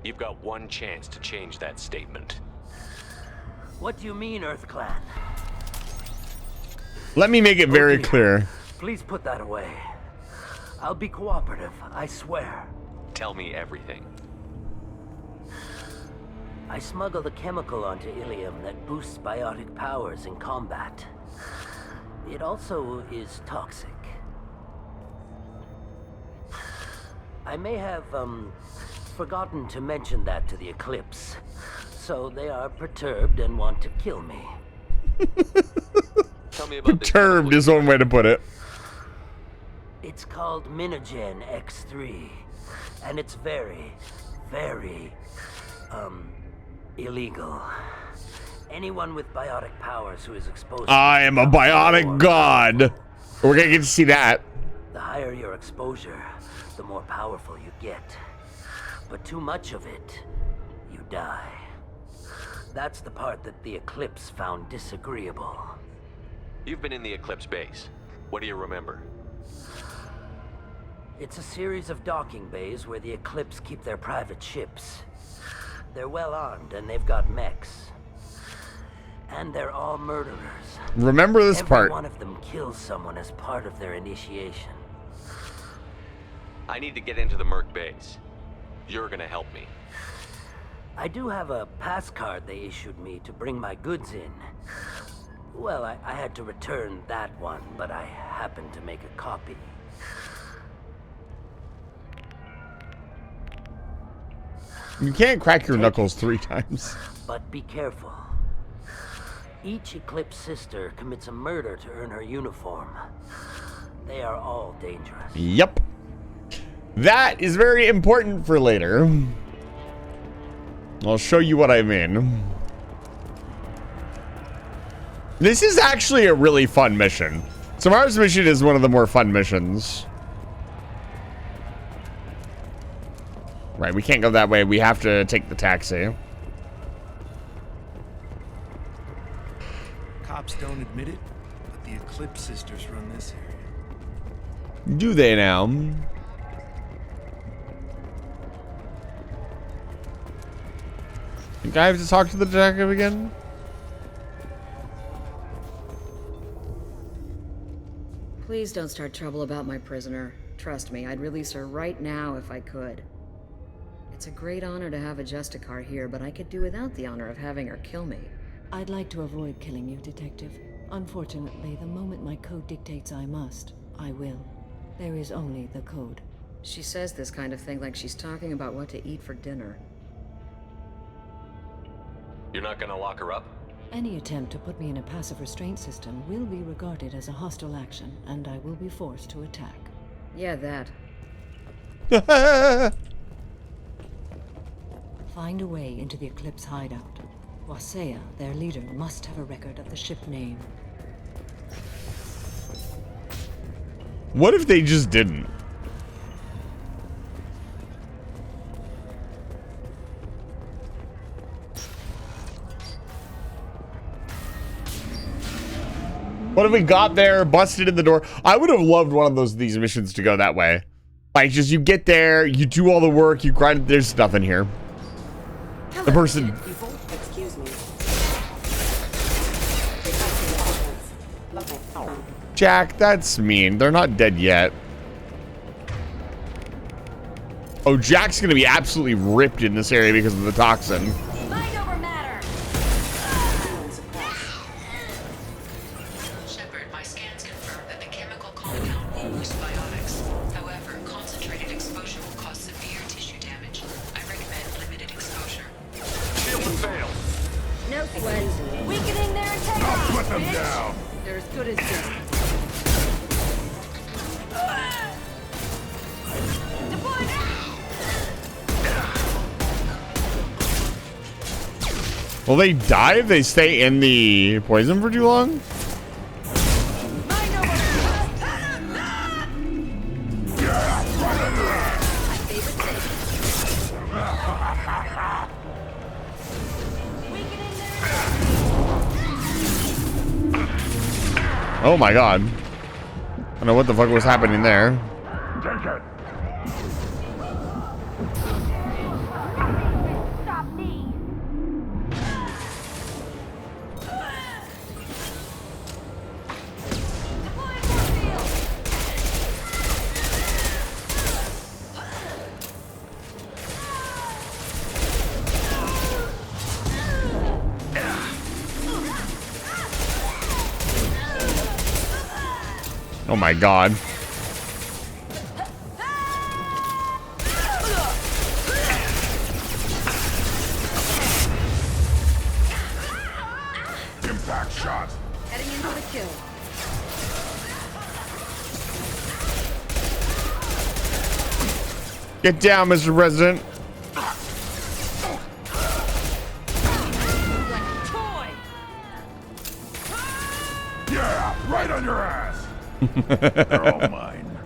You've got one chance to change that statement. What do you mean, Earth Clan? Let me make it very clear. Please put that away. I'll be cooperative, I swear. Tell me everything. I smuggled a chemical onto Ilium that boosts biotic powers in combat. It also is toxic. I may have, forgotten to mention that to the Eclipse. So they are perturbed and want to kill me. Tell me about perturbed is one way to put it. It's called Minogen X3. And it's very, very, illegal. Anyone with biotic powers who is exposed I am a biotic god. We're gonna get to see that. The higher your exposure, the more powerful you get. But too much of it, you die. That's the part that the Eclipse found disagreeable. You've been in the Eclipse base. What do you remember? It's a series of docking bays where the Eclipse keep their private ships. They're well armed and they've got mechs. And they're all murderers. Remember this part. Every one of them kills someone as part of their initiation. I need to get into the Merc base. You're gonna help me. I do have a pass card they issued me to bring my goods in. Well, I had to return that one, but I happened to make a copy. You can't crack your knuckles 3 times. But be careful. Each Eclipse sister commits a murder to earn her uniform. They are all dangerous. Yep. That is very important for later. I'll show you what I mean. This is actually a really fun mission. Tomorrow's mission is one of the more fun missions. Right, we can't go that way. We have to take the taxi. Cops don't admit it, but the Eclipse sisters run this area. Do they now? Think I have to talk to the detective again? Please don't start trouble about my prisoner. Trust me, I'd release her right now if I could. It's a great honor to have a Justicar here, but I could do without the honor of having her kill me. I'd like to avoid killing you, Detective. Unfortunately, the moment my code dictates I must, I will. There is only the code. She says this kind of thing like she's talking about what to eat for dinner. You're not gonna lock her up? Any attempt to put me in a passive restraint system will be regarded as a hostile action, and I will be forced to attack. Yeah, that. Find a way into the Eclipse hideout. Wasea, their leader, must have a record of the ship name. What if they just didn't? What if we got there, busted in the door? I would have loved one of these missions to go that way. Like, just you get there, you do all the work, you grind. There's nothing here. The person. Excuse me. Jack, that's mean. They're not dead yet. Oh, Jack's gonna be absolutely ripped in this area because of the toxin. Mind over matter. Shepard, my scans confirm that the chemical compound will boost biotics. However, concentrated exposure will cause severe tissue damage. I recommend limited exposure. Shield and fail. No sweat. Weakening their integrity. Put them down. They're as good as dead. Will they die if they stay in the poison for too long? Oh my god. I don't know what the fuck was happening there. Take it. Oh my god. Impact shot. Heading into the kill. Get down, Mr. President. Yeah, right on your ass. They're all mine.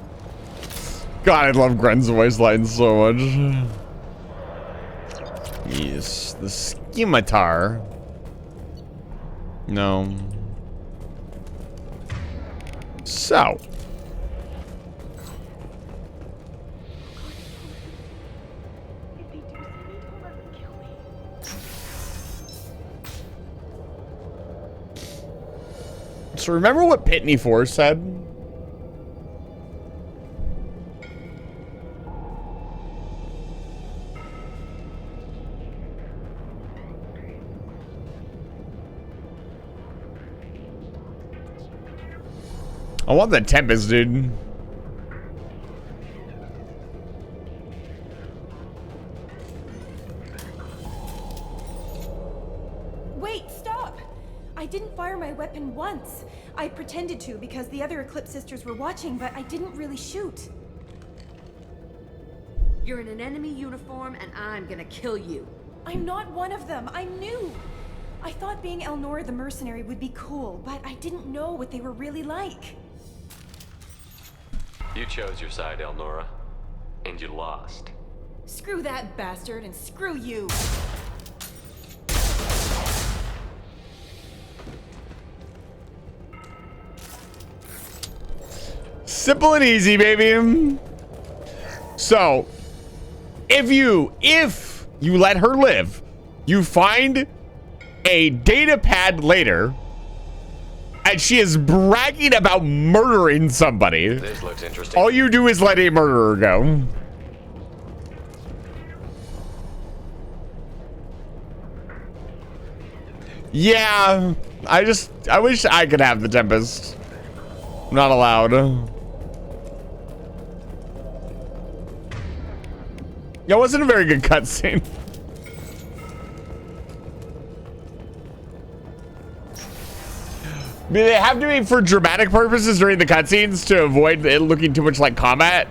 God, I love Gren's voice line so much. Yes, the scimitar. No. So. So remember what Pitney Force said? I want the Tempest, dude. Wait, stop! I didn't fire my weapon once. I pretended to because the other Eclipse sisters were watching, but I didn't really shoot. You're in an enemy uniform, and I'm gonna kill you. I'm not one of them. I'm new. I thought being Elnora the mercenary would be cool, but I didn't know what they were really like. You chose your side, Elnora, and you lost. Screw that bastard, and screw you. Simple and easy, baby. So, if you let her live, you find a data pad later, and she is bragging about murdering somebody. This looks interesting. All you do is let a murderer go. Yeah, I wish I could have the Tempest. I'm not allowed. That wasn't a very good cutscene. They have to be for dramatic purposes during the cutscenes to avoid it looking too much like combat.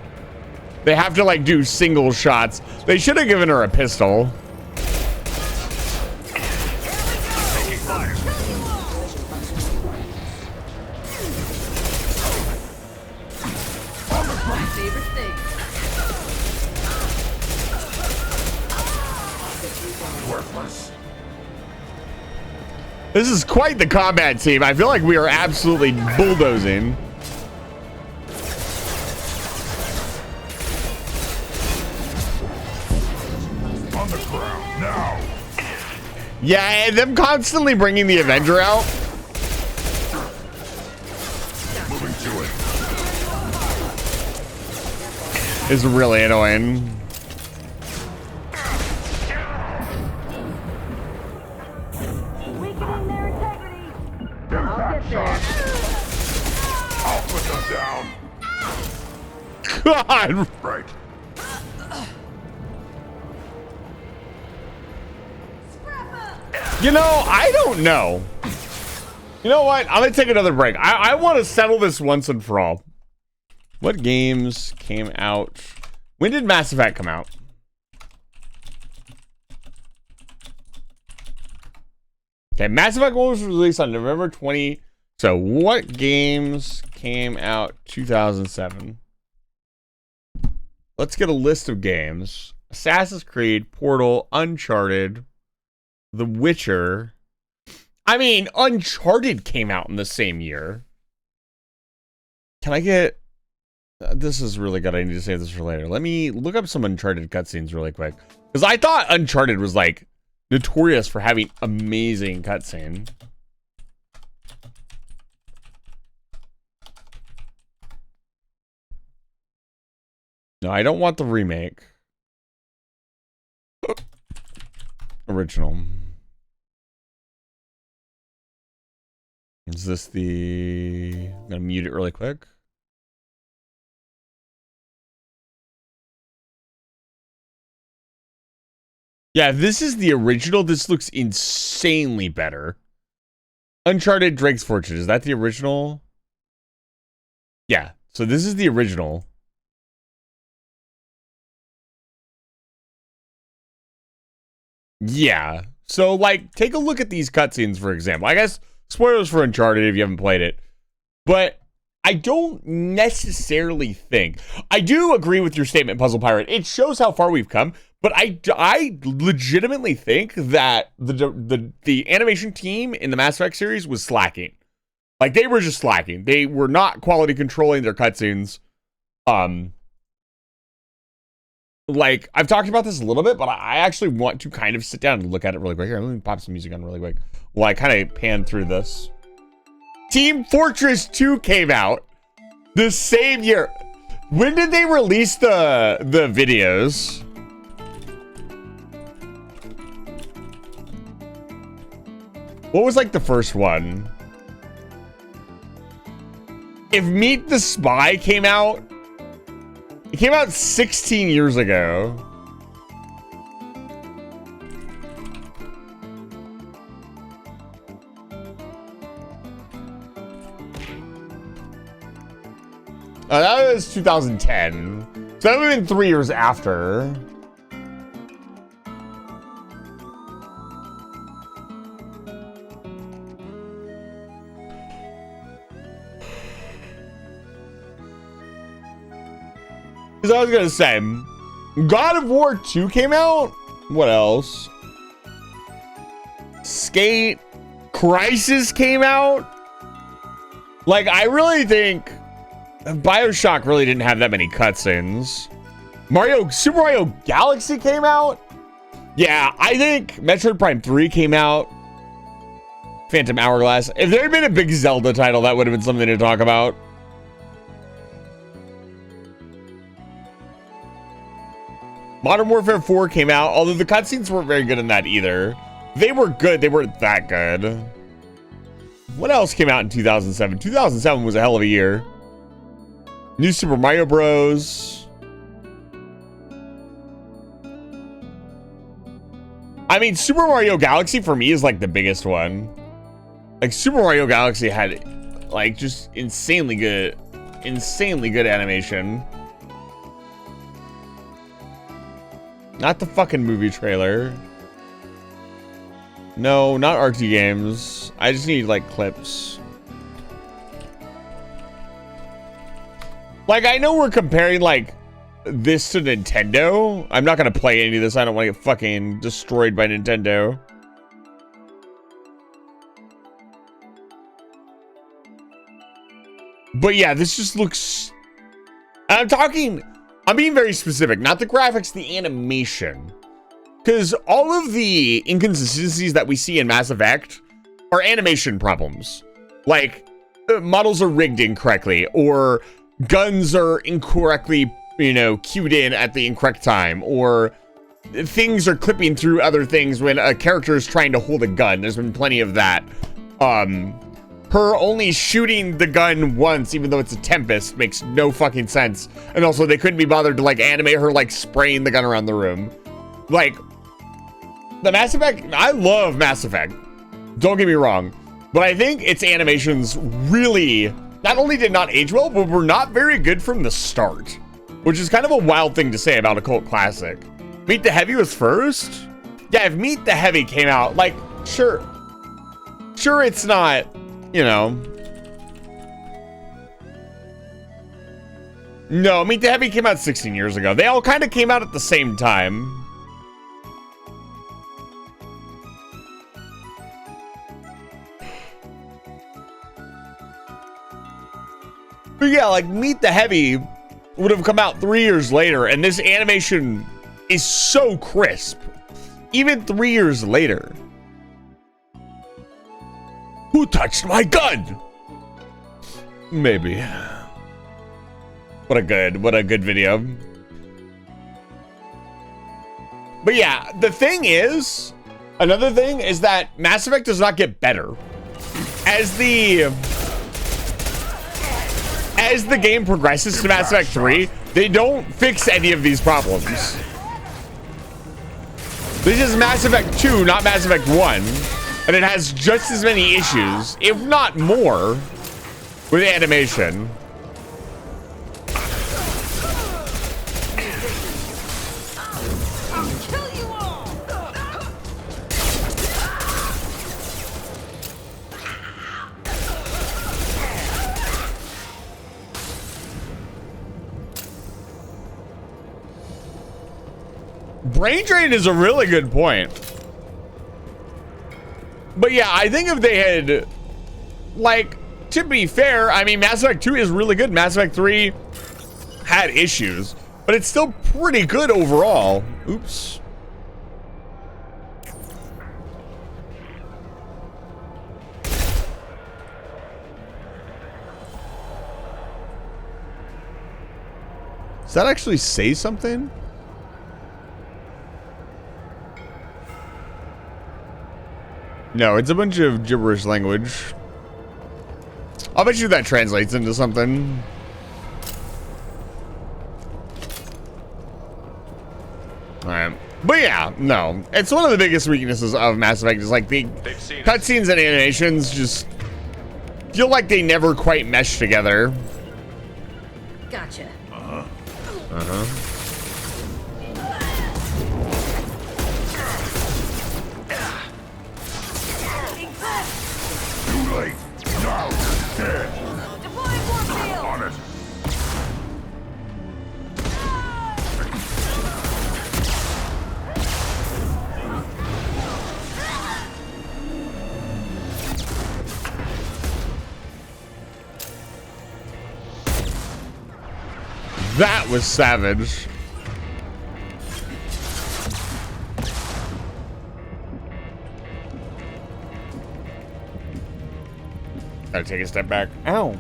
They have to like do single shots. They should have given her a pistol. My favorite thing. Worthless. This is quite the combat team. I feel like we are absolutely bulldozing. On the ground now. Yeah, and them constantly bringing the Avenger out. Moving to it. Is really annoying. I'll put them down. God. Right. You know, I don't know. You know what? I'm gonna take another break. I want to settle this once and for all. What games came out? When did Mass Effect come out? Okay, Mass Effect was released on November 20. So what games came out 2007? Let's get a list of games. Assassin's Creed, Portal, Uncharted, The Witcher. I mean, Uncharted came out in the same year. Can I get... This is really good. I need to save this for later. Let me look up some Uncharted cutscenes really quick. Because I thought Uncharted was, like, notorious for having amazing cutscene. No, I don't want the remake. Original. Is this the... I'm gonna mute it really quick. Yeah, if this is the original, this looks insanely better. Uncharted Drake's Fortune, is that the original? Yeah, so this is the original. Yeah, so like, take a look at these cutscenes, for example. I guess, spoilers for Uncharted if you haven't played it. But I don't necessarily think... I do agree with your statement, Puzzle Pirate. It shows how far we've come. But I legitimately think that the animation team in the Mass Effect series was slacking. Like, they were just slacking. They were not quality controlling their cutscenes. Like, I've talked about this a little bit, but I actually want to kind of sit down and look at it really quick. Here, let me pop some music on really quick while I kind of pan through this. Team Fortress 2 came out the same year. When did they release the videos? What was like the first one? If Meet the Spy came out, it came out 16 years ago. That was 2010. So that would have been 3 years after. Because I was going to say, God of War 2 came out. What else? Skate. Crisis came out. Like, I really think BioShock really didn't have that many cutscenes. Super Mario Galaxy came out. Yeah, I think Metroid Prime 3 came out. Phantom Hourglass. If there had been a big Zelda title, that would have been something to talk about. Modern Warfare 4 came out, although the cutscenes weren't very good in that either. They were good, they weren't that good. What else came out in 2007? 2007 was a hell of a year. New Super Mario Bros. I mean, Super Mario Galaxy for me is like the biggest one. Like, Super Mario Galaxy had like just insanely good animation. Not the fucking movie trailer. No, not RT games. I just need like clips. Like, I know we're comparing like this to Nintendo. I'm not gonna play any of this. I don't want to get fucking destroyed by Nintendo. But yeah, this just looks... I'm being very specific. Not the graphics, the animation. Because all of the inconsistencies that we see in Mass Effect are animation problems. Like, models are rigged incorrectly, or guns are incorrectly, cued in at the incorrect time, or things are clipping through other things when a character is trying to hold a gun. There's been plenty of that. Her only shooting the gun once, even though it's a Tempest, makes no fucking sense. And also, they couldn't be bothered to, like, animate her, like, spraying the gun around the room. Like, the Mass Effect, I love Mass Effect. Don't get me wrong. But I think its animations really, not only did not age well, but were not very good from the start. Which is kind of a wild thing to say about a cult classic. Meet the Heavy was first? Yeah, if Meet the Heavy came out, like, sure it's not... No, Meet the Heavy came out 16 years ago. They all kind of came out at the same time. But yeah, like, Meet the Heavy would have come out 3 years later, and this animation is so crisp. Even 3 years later. Who touched my gun? Maybe. What a good video. But yeah, another thing is that Mass Effect does not get better. As the game progresses to Mass Effect 3, they don't fix any of these problems. This is Mass Effect 2, not Mass Effect 1. And it has just as many issues, if not more, with animation. Brain drain is a really good point. But yeah, I think if they had, like, to be fair, I mean, Mass Effect 2 is really good. Mass Effect 3 had issues, but it's still pretty good overall. Oops. Does that actually say something? No, it's a bunch of gibberish language. I'll bet you that translates into something. Alright. But yeah, no. It's one of the biggest weaknesses of Mass Effect is like the cutscenes and animations just feel like they never quite mesh together. Gotcha. Too late. Now you're dead. On it. That was savage. Gotta take a step back. Ow.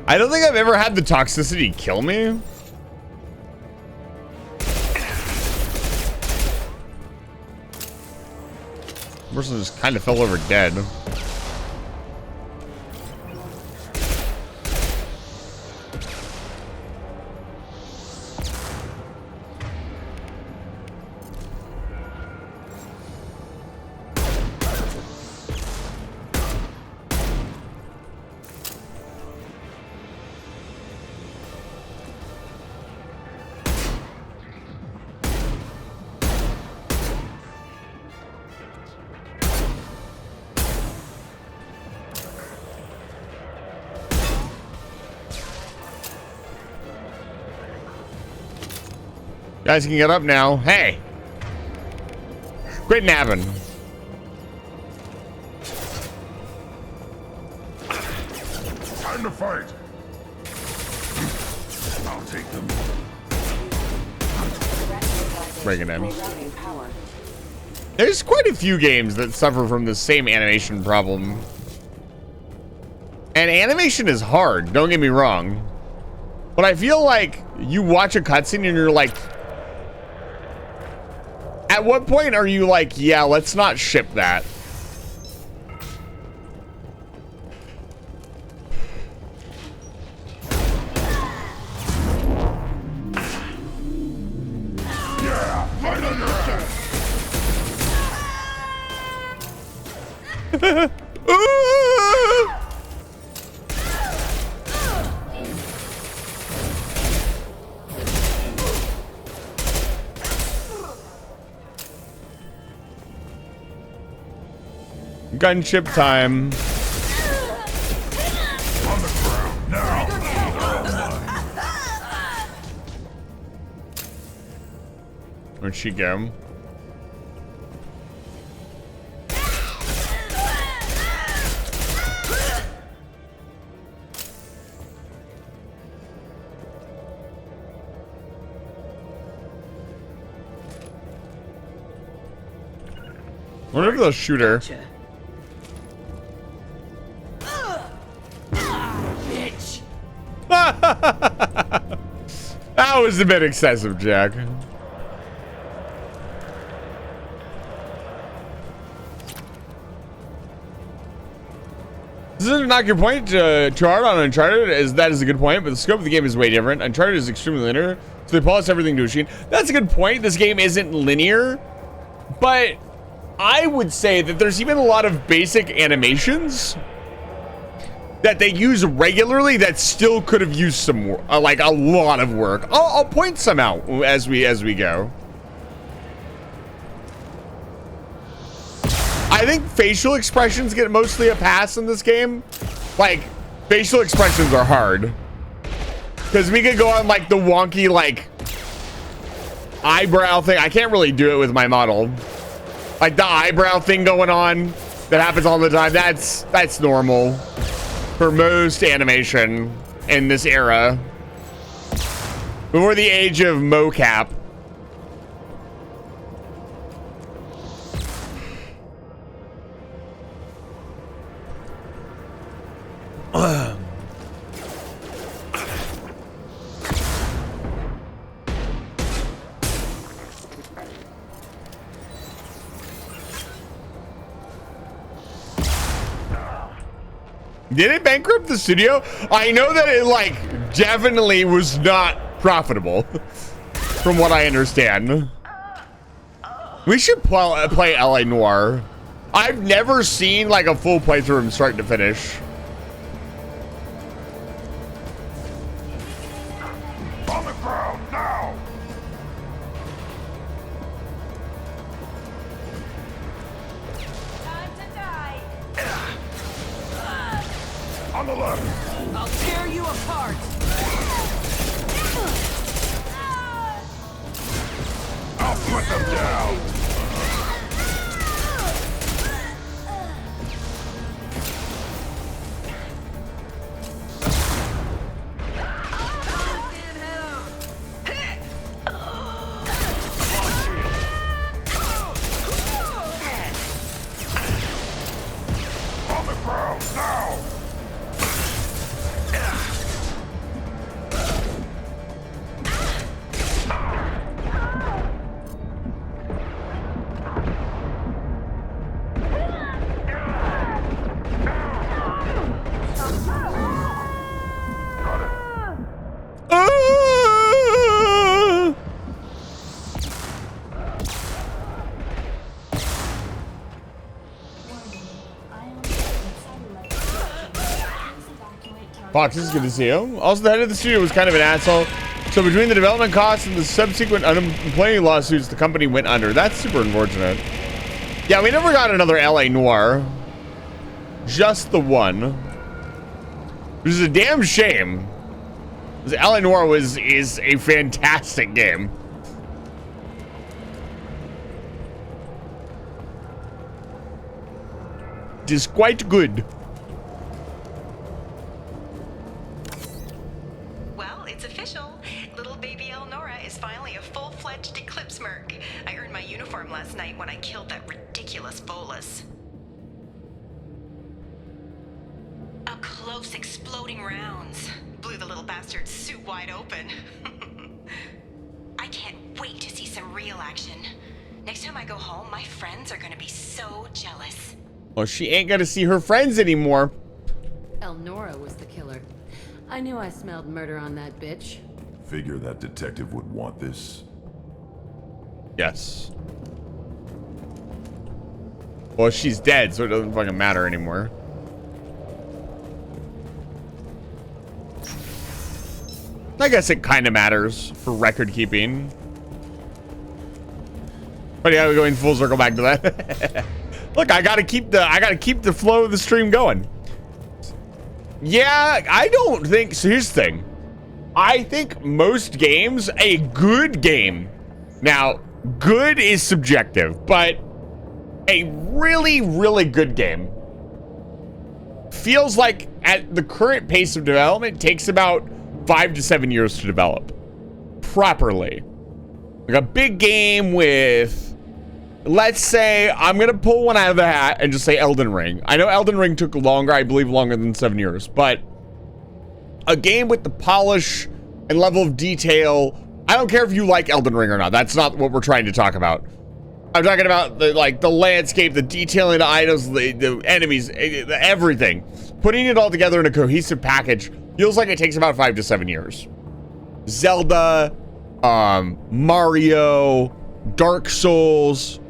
I don't think I've ever had the toxicity kill me. Person just kind of fell over dead. Guys can get up now. Hey! Quit napping. Time to fight. I'll take them. Breaking in. There's quite a few games that suffer from the same animation problem. And animation is hard, don't get me wrong. But I feel like you watch a cutscene and you're like, at what point are you like, yeah, let's not ship that? Yeah, right under Gunship time. On the ground now. Where'd she go? Wonder if they'll shoot her. Gotcha. That was a bit excessive, Jack. This doesn't knock your point too hard on Uncharted, that is a good point, but the scope of the game is way different. Uncharted is extremely linear, so they polish everything to a machine. That's a good point. This game isn't linear, but I would say that there's even a lot of basic animations that they use regularly that still could have used some like a lot of work. I'll point some out as we go. I think facial expressions get mostly a pass in this game. Like, facial expressions are hard. Because we could go on like the wonky like eyebrow thing. I can't really do it with my model. Like the eyebrow thing going on that happens all the time. That's normal for most animation in this era. Before the age of mocap. Did it bankrupt the studio? I know that it like definitely was not profitable from what I understand. We should play LA Noire. I've never seen like a full playthrough from start to finish. On the ground now! Time to die. On the left! I'll tear you apart. I'll put them down! On the ground now! Fox, this is good to see you. Also, the head of the studio was kind of an asshole. So between the development costs and the subsequent unemployment lawsuits, the company went under. That's super unfortunate. Yeah, we never got another LA Noire. Just the one. Which is a damn shame. Because LA Noire is a fantastic game. It is quite good. Well, it's official. Little baby Elnora is finally a full-fledged Eclipse merc. I earned my uniform last night when I killed that ridiculous bolus. Up close, exploding rounds. Blew the little bastard's suit wide open. I can't wait to see some real action. Next time I go home, my friends are gonna be so jealous. Well, she ain't gonna see her friends anymore. Elnora was the killer. I knew I smelled murder on that bitch. Figure that detective would want this. Yes. Well, she's dead, so it doesn't fucking matter anymore. I guess it kind of matters for record keeping. But yeah, we're going full circle back to that. Look, I gotta keep the flow of the stream going. Yeah, I don't think so. Here's the thing. I think most games, a good game. Now, good is subjective, but a really, really good game feels like at the current pace of development takes about 5 to 7 years to develop properly. Like a big game with, let's say, I'm gonna pull one out of the hat and just say Elden Ring. I know Elden Ring took longer, I believe longer than 7 years, but a game with the polish and level of detail. I don't care if you like Elden Ring or not. That's not what we're trying to talk about. I'm talking about the landscape, the detailing, the items, the enemies, everything. Putting it all together in a cohesive package feels like it takes about 5 to 7 years. Zelda, Mario, Dark Souls.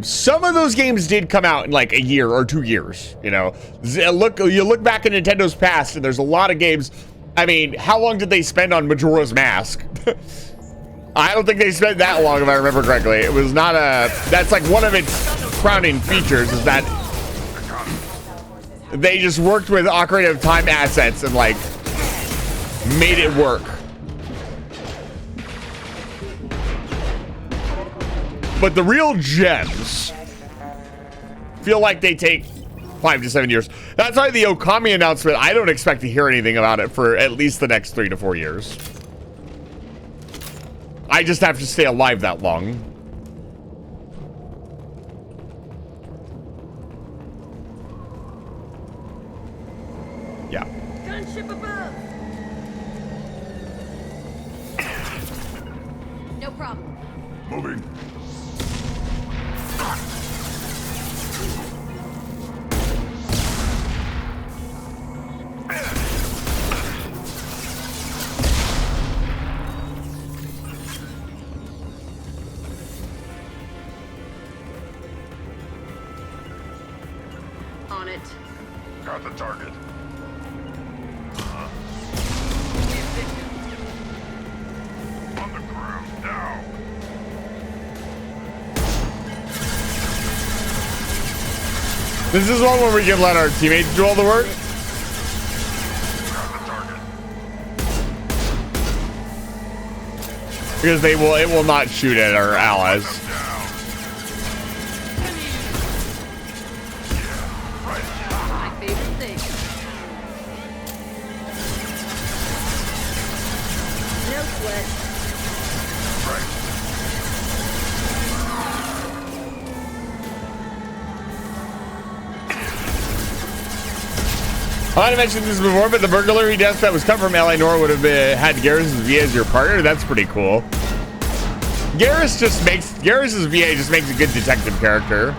Some of those games did come out in like a year or 2 years. You know, you look back at Nintendo's past, and there's a lot of games. I mean, how long did they spend on Majora's Mask? I don't think they spent that long, if I remember correctly. It was not a. That's like one of its crowning features is that they just worked with Ocarina of Time assets and like made it work. But the real gems feel like they take 5 to 7 years. That's why the Okami announcement, I don't expect to hear anything about it for at least the next 3 to 4 years. I just have to stay alive that long. Yeah. Gunship above. No problem. Moving. On it. Got the target. On the ground now. This is one where we can let our teammates do all the work. Got the target. Because it will not shoot at our allies. My favorite thing. No sweat. I might have mentioned this before, but the burglary death that was cut from L.A. Nora would have had Garrus's VA as your partner. That's pretty cool. Garrus's VA just makes a good detective character.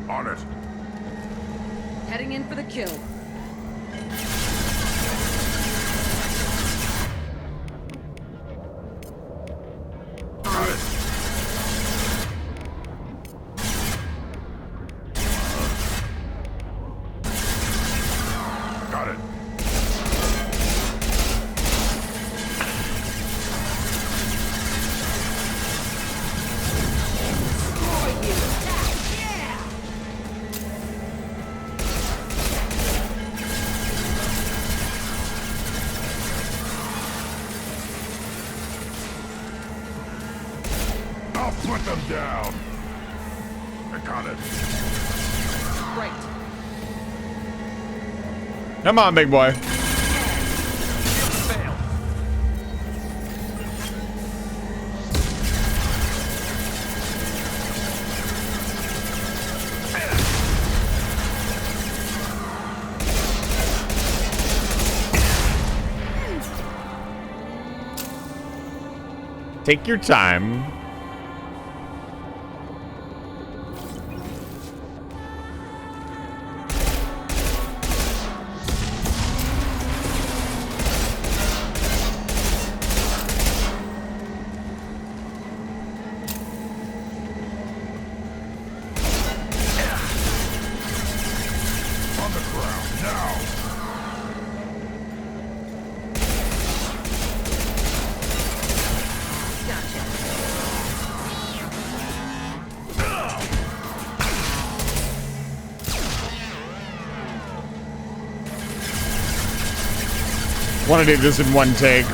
On it. Heading in for the kill. Got it. I'll put them down. I got it. Right. Come on, big boy. Take your time. On the ground now. Want to do this in one take.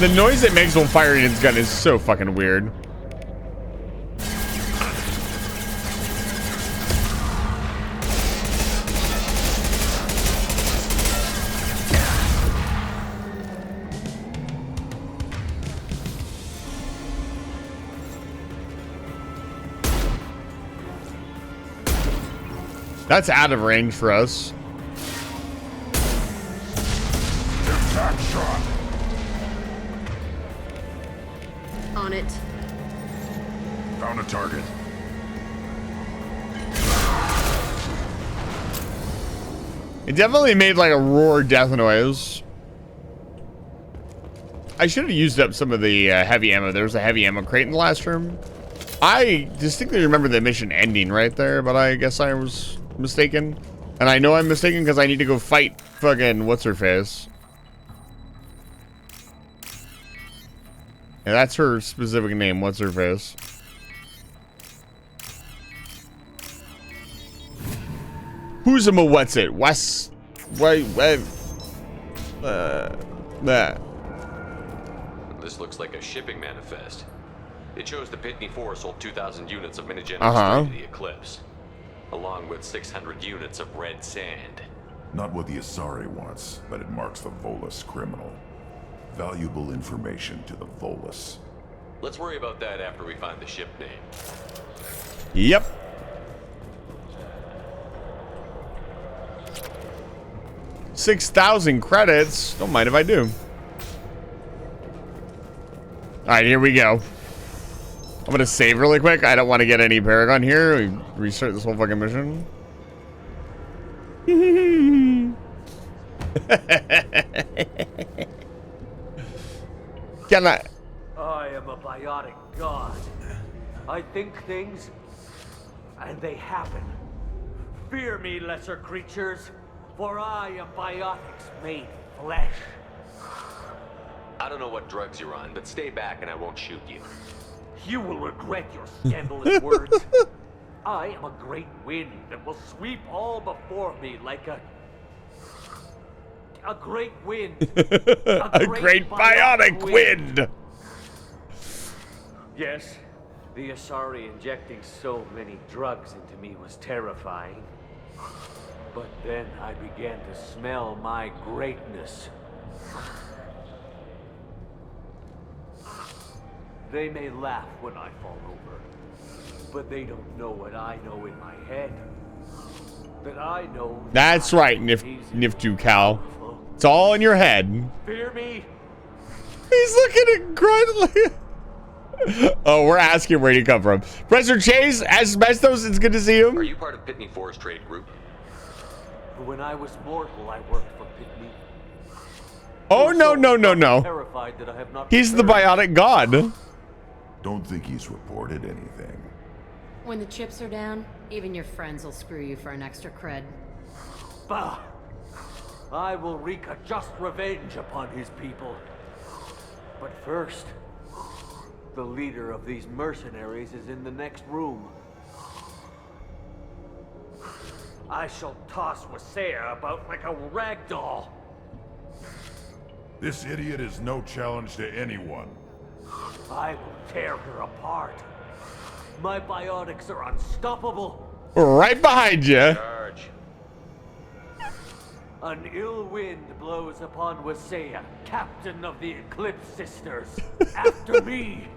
The noise it makes when firing its gun is so fucking weird. That's out of range for us. Impact shot. On it. Found a target. It definitely made like a roar death noise. I should have used up some of the heavy ammo. There was a heavy ammo crate in the last room. I distinctly remember the mission ending right there, but I guess I was mistaken. And I know I'm mistaken because I need to go fight fucking what's-her-face. And that's her specific name, what's-her-face. Who's a what's it? West. Wait. This looks like a shipping manifest. It shows the Pitney 4 sold 2,000 units of Minigenics straight to the Eclipse, along with 600 units of red sand. Not what the Asari wants, but it marks the Volus criminal. Valuable information to the Volus. Let's worry about that after we find the ship name. Yep. $6,000 credits. Don't mind if I do. Alright, here we go. I'm gonna save really quick. I don't want to get any Paragon here. We restart this whole fucking mission. Can I? I am a biotic god. I think things, and they happen. Fear me, lesser creatures, for I am biotics made flesh. I don't know what drugs you're on, but stay back and I won't shoot you. You will regret your scandalous words. I am a great wind that will sweep all before me like a great wind. A great biotic wind. Yes, the Asari injecting so many drugs into me was terrifying. But then I began to smell my greatness. They may laugh when I fall over, but they don't know what I know in my head. That I know. That's right, Niftu Cal. It's all in your head. Fear me. He's looking at Grunt. Oh, we're asking where he come from. Professor Chase, Asbestos, it's good to see you. Are you part of Pitney 4's trade group? When I was mortal, I worked for Pitney. Oh, no. Terrified that I have not He's the biotic god. Don't think he's reported anything. When the chips are down, even your friends will screw you for an extra cred. Bah! I will wreak a just revenge upon his people. But first, the leader of these mercenaries is in the next room. I shall toss Wasea about like a rag doll. This idiot is no challenge to anyone. I will tear her apart. My biotics are unstoppable. Right behind you. Charge. An ill wind blows upon Wasea, captain of the Eclipse Sisters. After me.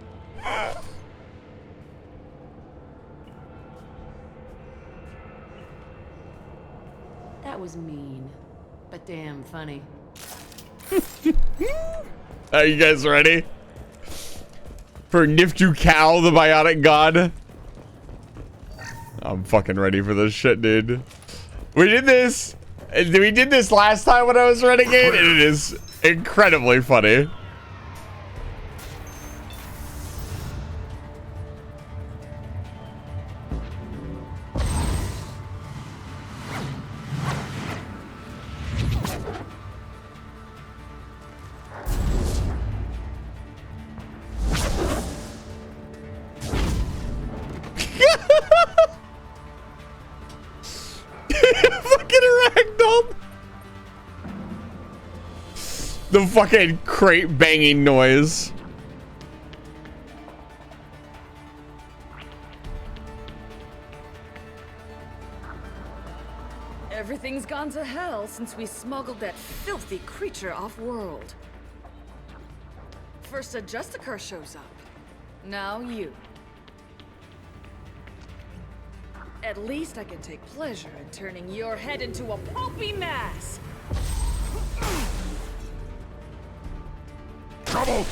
That was mean, but damn funny. Are you guys ready? For Niftu Cal, the biotic god? I'm fucking ready for this shit, dude. We did this last time when I was Renegade, and it is incredibly funny. The fucking crate banging noise. Everything's gone to hell since we smuggled that filthy creature off-world. First a Justicar shows up. Now you. At least I can take pleasure in turning your head into a pulpy mass.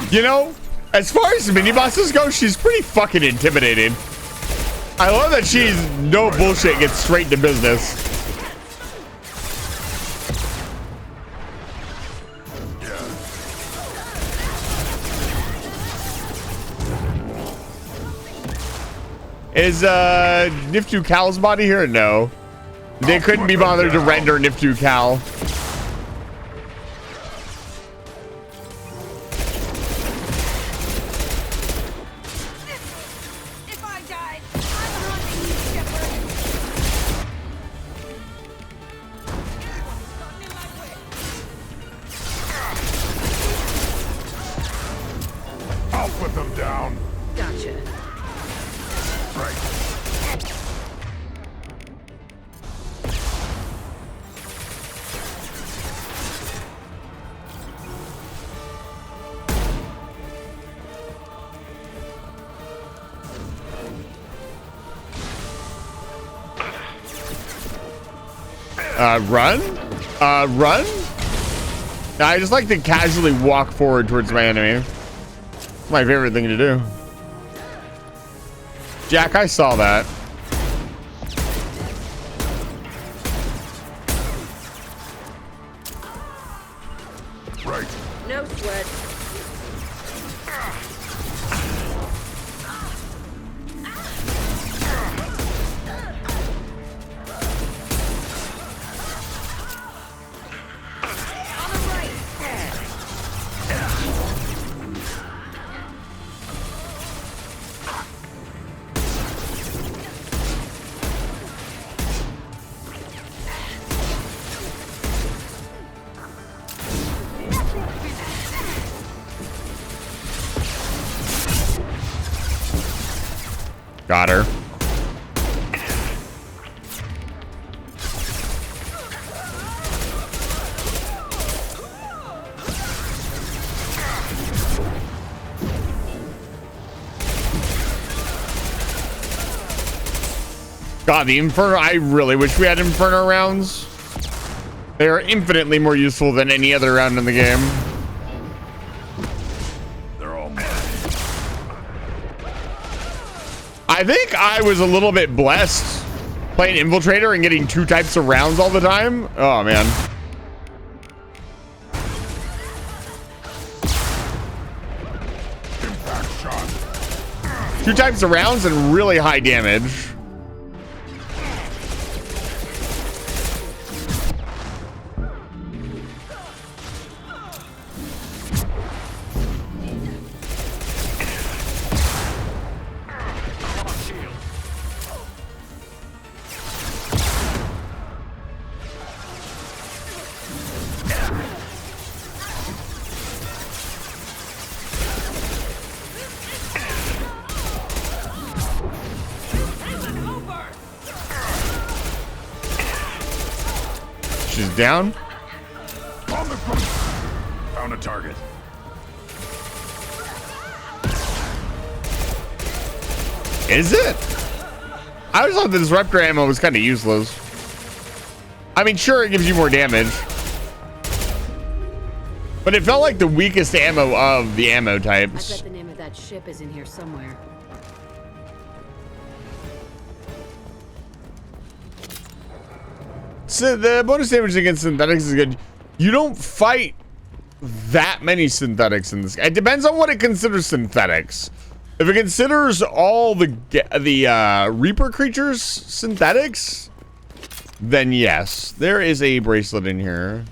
You know, as far as mini bosses go, she's pretty fucking intimidating. I love that she's no bullshit, gets straight to business. Is Niftu Cal's body here? No. They couldn't be bothered to render Niftu Cal. If I die, I'm hunting you, Shepard. I'll put them down. Gotcha. Right. Run? Run? I just like to casually walk forward towards my enemy. It's my favorite thing to do. Jack, I saw that. Right. No sweat. Got her. God, the Inferno. I really wish we had Inferno rounds. They are infinitely more useful than any other round in the game. They're all mine. I think I was a little bit blessed playing Infiltrator and getting 2 types of rounds all the time. Oh, man. Impact shot. 2 types of rounds and really high damage. She's down. On the ground. Found a target. Is it? I always thought the disruptor ammo was kind of useless. I mean, sure, it gives you more damage, but it felt like the weakest ammo of the ammo I types. bet the name of that ship is in here somewhere. So the bonus damage against synthetics is good. You don't fight that many synthetics in this. It depends on what it considers synthetics. If it considers all the Reaper creatures synthetics, then yes, there is a bracelet in here.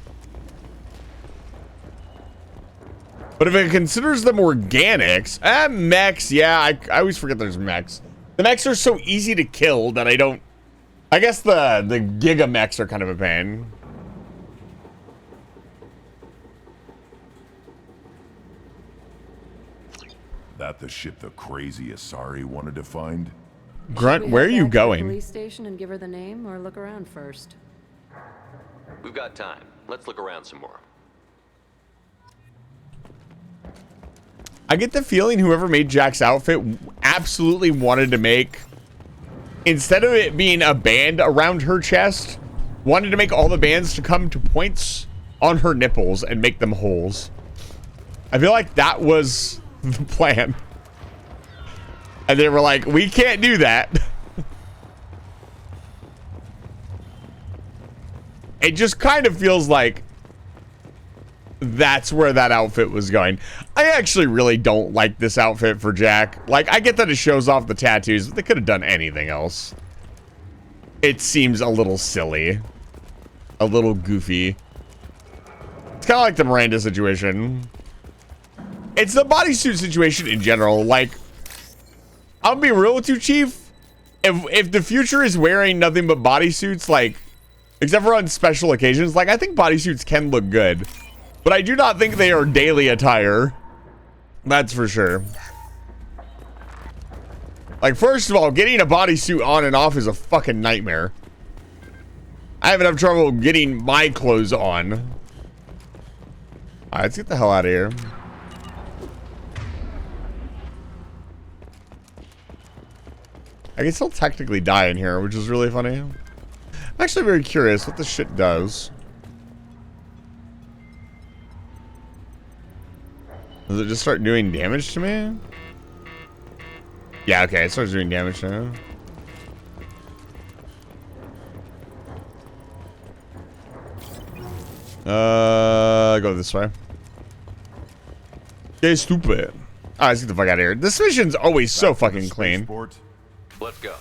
But if it considers them organics, mechs, yeah, I always forget there's mechs. The mechs are so easy to kill that I don't. I guess the Giga mechs are kind of a pain. That the ship the crazy Asari wanted to find? Grunt, where are you going? Police station and give her the name, or look around first. We've got time. Let's look around some more. I get the feeling whoever made Jack's outfit absolutely wanted to make, instead of it being a band around her chest, wanted to make all the bands to come to points on her nipples and make them holes. I feel like that was the plan. And they were like, we can't do that. It just kind of feels like that's where that outfit was going. I actually really don't like this outfit for Jack. Like, I get that it shows off the tattoos, but they could have done anything else. It seems a little silly. A little goofy. It's kind of like the Miranda situation. It's the bodysuit situation in general. Like, I'll be real with you, Chief. If the future is wearing nothing but bodysuits, like, except for on special occasions, like, I think bodysuits can look good. But I do not think they are daily attire. That's for sure. Like, first of all, getting a bodysuit on and off is a fucking nightmare. I have enough trouble getting my clothes on. Alright, let's get the hell out of here. I can still technically die in here, which is really funny. I'm actually very curious what this shit does. Does it just start doing damage to me? Yeah, okay, it starts doing damage now. Go this way. Okay, stupid. Alright, let's get the fuck out of here. This mission's always so fucking clean. Let's go.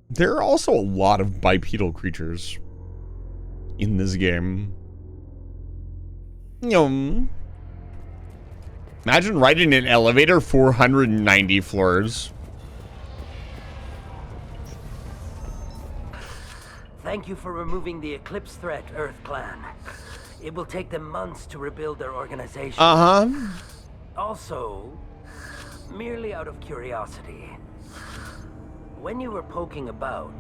There are also a lot of bipedal creatures in this game. Imagine riding an elevator 490 floors. Thank you for removing the Eclipse threat, Earth Clan. It will take them months to rebuild their organization. Also, merely out of curiosity, when you were poking about,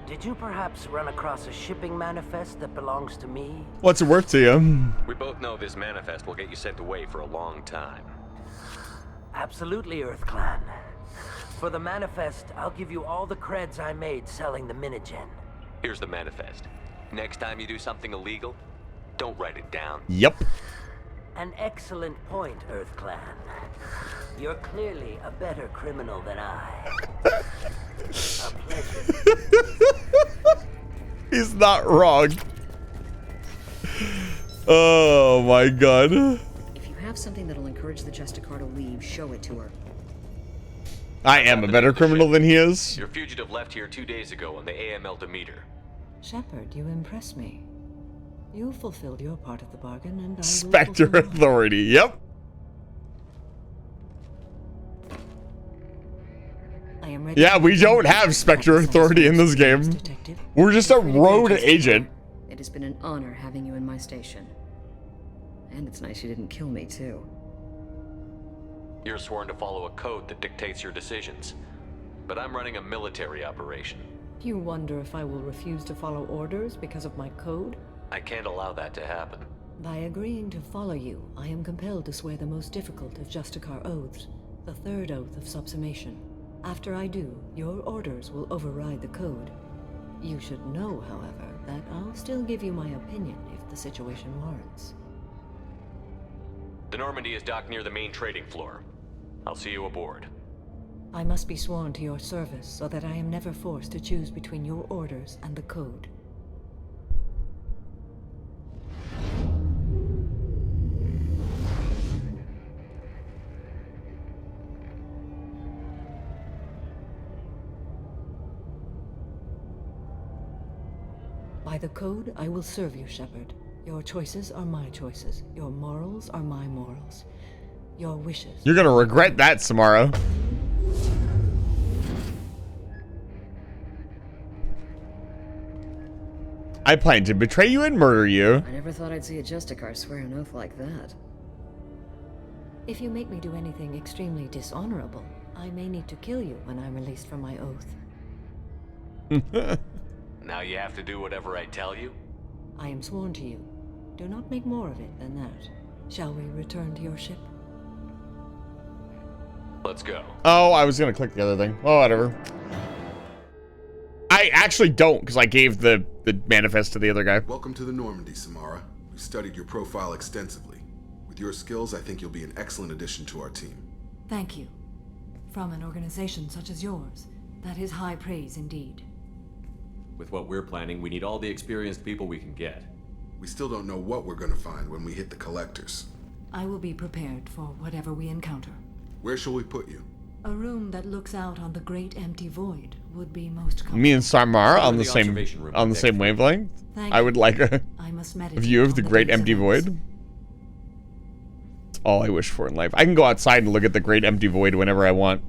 did you perhaps run across a shipping manifest that belongs to me? What's it worth to you? We both know this manifest will get you sent away for a long time. Absolutely, Earth Clan. For the manifest, I'll give you all the creds I made selling the Minigen. Here's the manifest. Next time you do something illegal, don't write it down. Yep. An excellent point, Earth Clan. You're clearly a better criminal than I. A pleasure. He's not wrong. Oh my god. If you have something that'll encourage the Justicar to leave, show it to her. I am a better criminal than he is. Your fugitive left here 2 days ago on the AML Demeter. Shepard, you impress me. You fulfilled your part of the bargain, and I will Spectre fulfill mine. Authority. Yep. I am ready. Yeah, we don't have Spectre Authority in this game. We're just a road agent. It has been an honor having you in my station. And it's nice you didn't kill me, too. You're sworn to follow a code that dictates your decisions. But I'm running a military operation. You wonder if I will refuse to follow orders because of my code? I can't allow that to happen. By agreeing to follow you, I am compelled to swear the most difficult of Justicar oaths, the third oath of subsumation. After I do, your orders will override the code. You should know, however, that I'll still give you my opinion if the situation warrants. The Normandy is docked near the main trading floor. I'll see you aboard. I must be sworn to your service so that I am never forced to choose between your orders and the code. By the code, I will serve you, Shepard. Your choices are my choices. Your morals are my morals. Your wishes. You're gonna regret that, Samara. I plan to betray you and murder you. I never thought I'd see a Justicar swear an oath like that. If you make me do anything extremely dishonorable, I may need to kill you when I'm released from my oath. Now you have to do whatever I tell you? I am sworn to you. Do not make more of it than that. Shall we return to your ship? Let's go. Oh, I was gonna click the other thing. Oh, whatever. I actually don't, because I gave the manifest to the other guy. Welcome to the Normandy, Samara. We studied your profile extensively. With your skills, I think you'll be an excellent addition to our team. Thank you. From an organization such as yours, That is high praise indeed. With what we're planning, we need all the experienced people we can get. We still don't know what we're gonna find when we hit the collectors. I will be prepared for whatever we encounter. Where shall we put you? A room that looks out on the great empty void would be most comfortable. Me and Samar on the same wavelength. I would like a view of the great empty void. That's all I wish for in life. I can go outside and look at the great empty void whenever I want.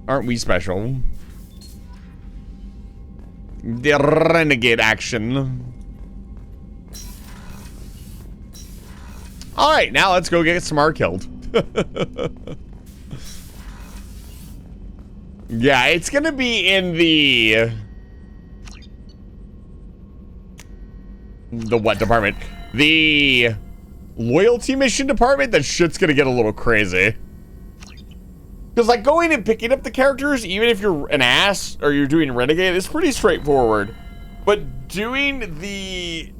Aren't we special? The renegade action. Alright, now let's go get Samar killed. Yeah, it's gonna be in the what department? The loyalty mission department. That shit's gonna get a little crazy. Because like going and picking up the characters, even if you're an ass or you're doing Renegade, is pretty straightforward. But doing the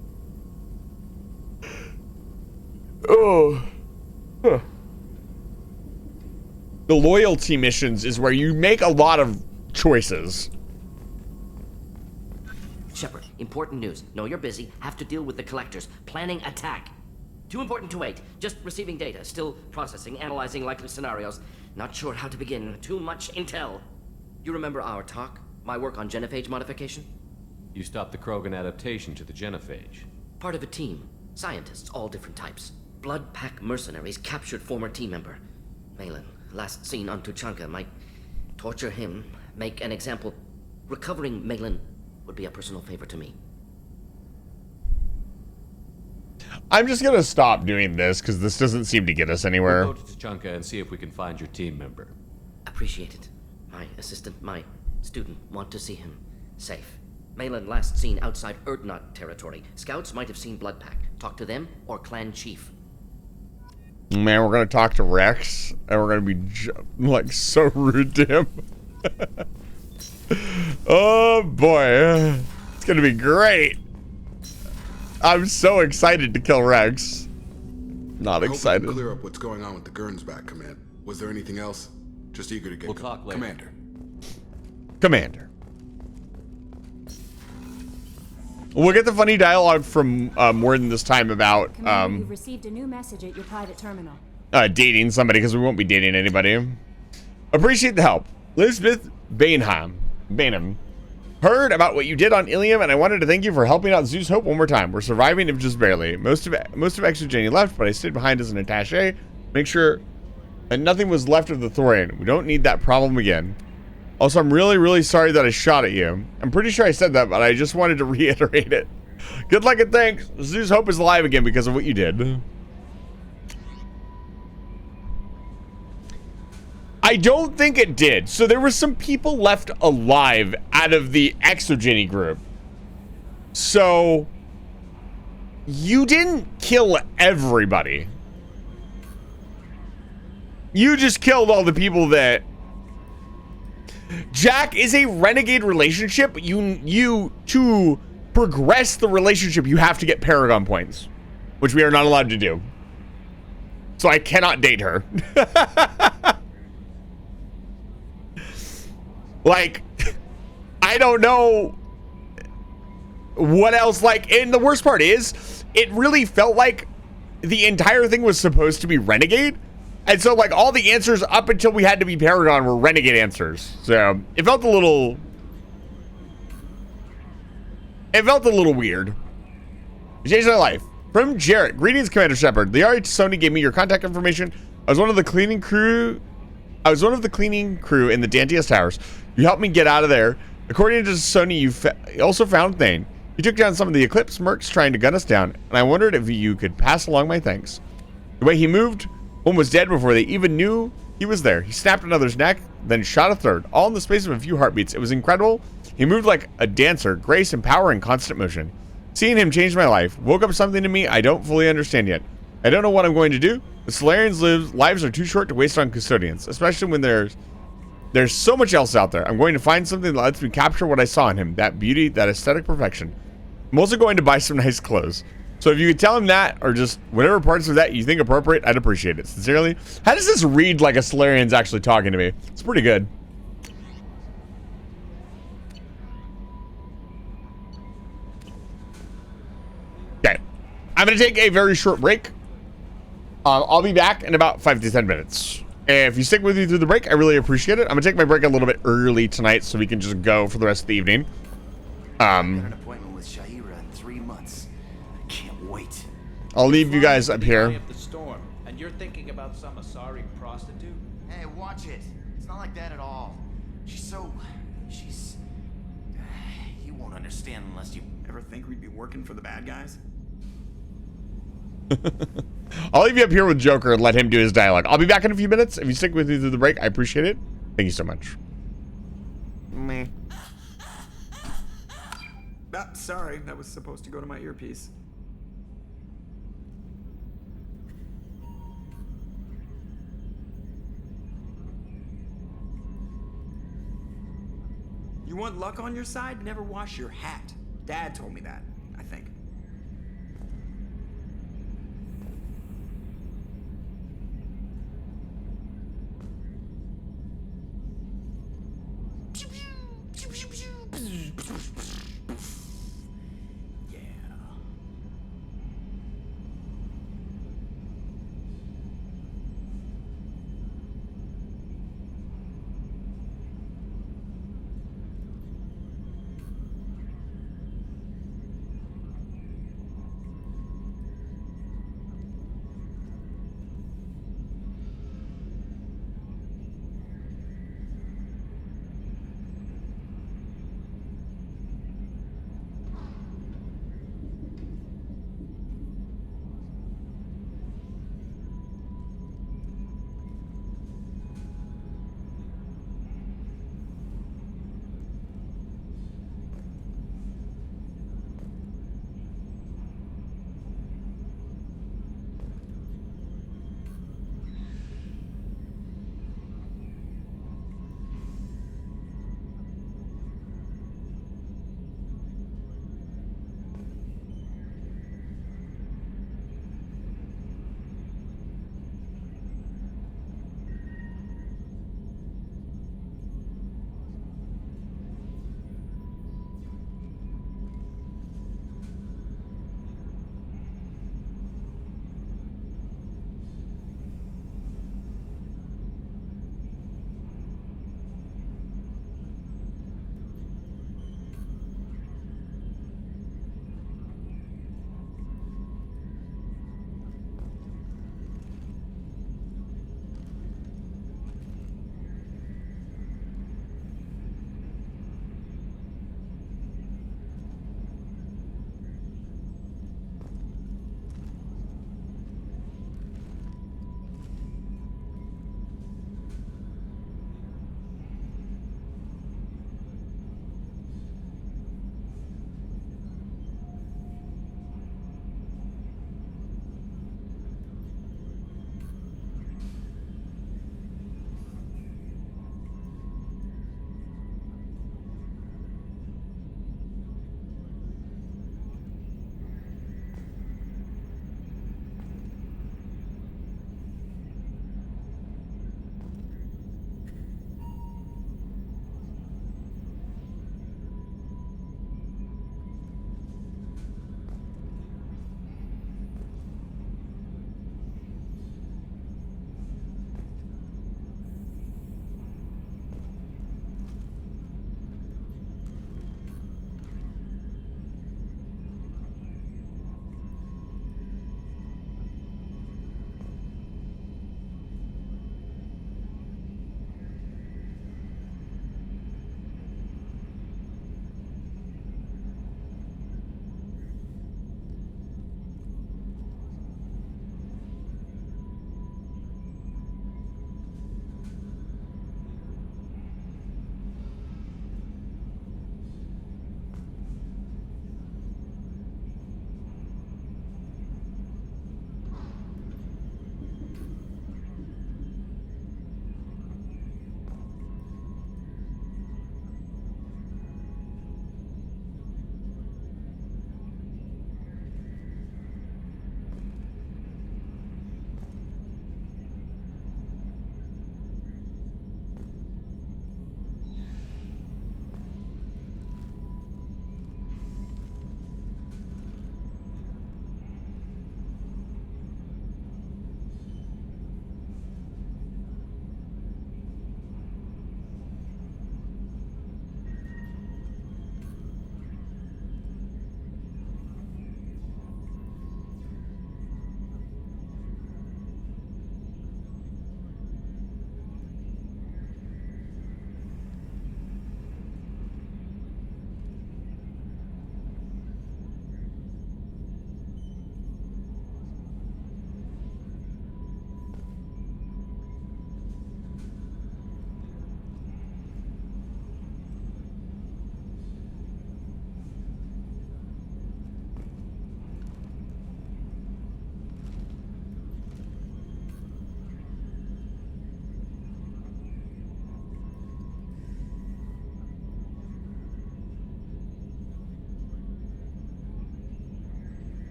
the loyalty missions is where you make a lot of choices. Shepard, important news. Know you're busy. Have to deal with the collectors. Planning attack. Too important to wait. Just receiving data. Still processing, analyzing likely scenarios. Not sure how to begin. Too much intel. You remember our talk? My work on genophage modification? You stopped the Krogan adaptation to the genophage. Part of a team. Scientists, all different types. Blood Pack mercenaries captured former team member. Malin, last seen on Tuchanka, might torture him, make an example. Recovering Malin would be a personal favor to me. I'm just gonna stop doing this because this doesn't seem to get us anywhere. We'll go to Tuchanka and see if we can find your team member. Appreciate it. My assistant, my student, want to see him safe. Malin last seen outside Erdnot territory. Scouts might have seen Blood Pack. Talk to them or clan chief. Man, we're gonna talk to Rex, and we're gonna be like so rude to him. Oh boy, it's gonna be great. I'm so excited to kill Rex. Not excited. I hope we can clear up what's going on with the Gernsback command. Was there anything else? Just eager to get. We'll talk later. Commander. Commander. We'll get the funny dialogue from Morden this time about Commander, you've received a new message at your private terminal. Dating somebody, because we won't be dating anybody. Appreciate the help. Elizabeth Bainham. Heard about what you did on Ilium, and I wanted to thank you for helping out Zeus Hope one more time. We're surviving, if just barely. Most of Exogeny left, but I stayed behind as an attaché. Make sure that nothing was left of the Thorian. We don't need that problem again. Also, I'm really, really sorry that I shot at you. I'm pretty sure I said that, but I just wanted to reiterate it. Good luck and thanks. Zeus Hope is alive again because of what you did. I don't think it did. So there were some people left alive out of the Exogeny group. So you didn't kill everybody. You just killed all the people that... Jack is a renegade relationship. You to progress the relationship, you have to get Paragon points, which we are not allowed to do. So I cannot date her. Like, I don't know what else. Like, and the worst part is, it really felt like the entire thing was supposed to be Renegade. And so, like, all the answers up until we had to be Paragon were Renegade answers. So, it felt a little weird. It changed my life. From Jarrett. Greetings, Commander Shepard. The RE Sony gave me your contact information. I was one of the cleaning crew in the Dantius Towers. You helped me get out of there. According to Sony, you also found Thane. You took down some of the Eclipse mercs trying to gun us down, and I wondered if you could pass along my thanks. The way he moved, one was dead before they even knew he was there. He snapped another's neck, then shot a third, all in the space of a few heartbeats. It was incredible. He moved like a dancer, grace and power in constant motion. Seeing him changed my life. Woke up something in me I don't fully understand yet. I don't know what I'm going to do. The Solarians' lives are too short to waste on custodians, especially when there's so much else out there. I'm going to find something that lets me capture what I saw in him, that beauty, that aesthetic perfection. I'm also going to buy some nice clothes. So if you could tell him that, or just whatever parts of that you think appropriate, I'd appreciate it. Sincerely. How does this read like a Solarian's actually talking to me? It's pretty good. I'm going to take a very short break. I'll be back in about 5 to 10 minutes. If you stick with me through the break, I really appreciate it. I'm going to take my break a little bit early tonight so we can just go for the rest of the evening. I've got an appointment with Shaira in 3 months. I can't wait. I'll leave you guys up here. Of the storm, and you're thinking about some Asari prostitute? Hey, watch it. It's not like that at all. She's... You won't understand unless you ever think we'd be working for the bad guys. I'll leave you up here with Joker and let him do his dialogue. I'll be back in a few minutes. If you stick with me through the break, I appreciate it. Thank you so much. Meh. Sorry, that was supposed to go to my earpiece. You want luck on your side? Never wash your hat. Dad told me that, I think.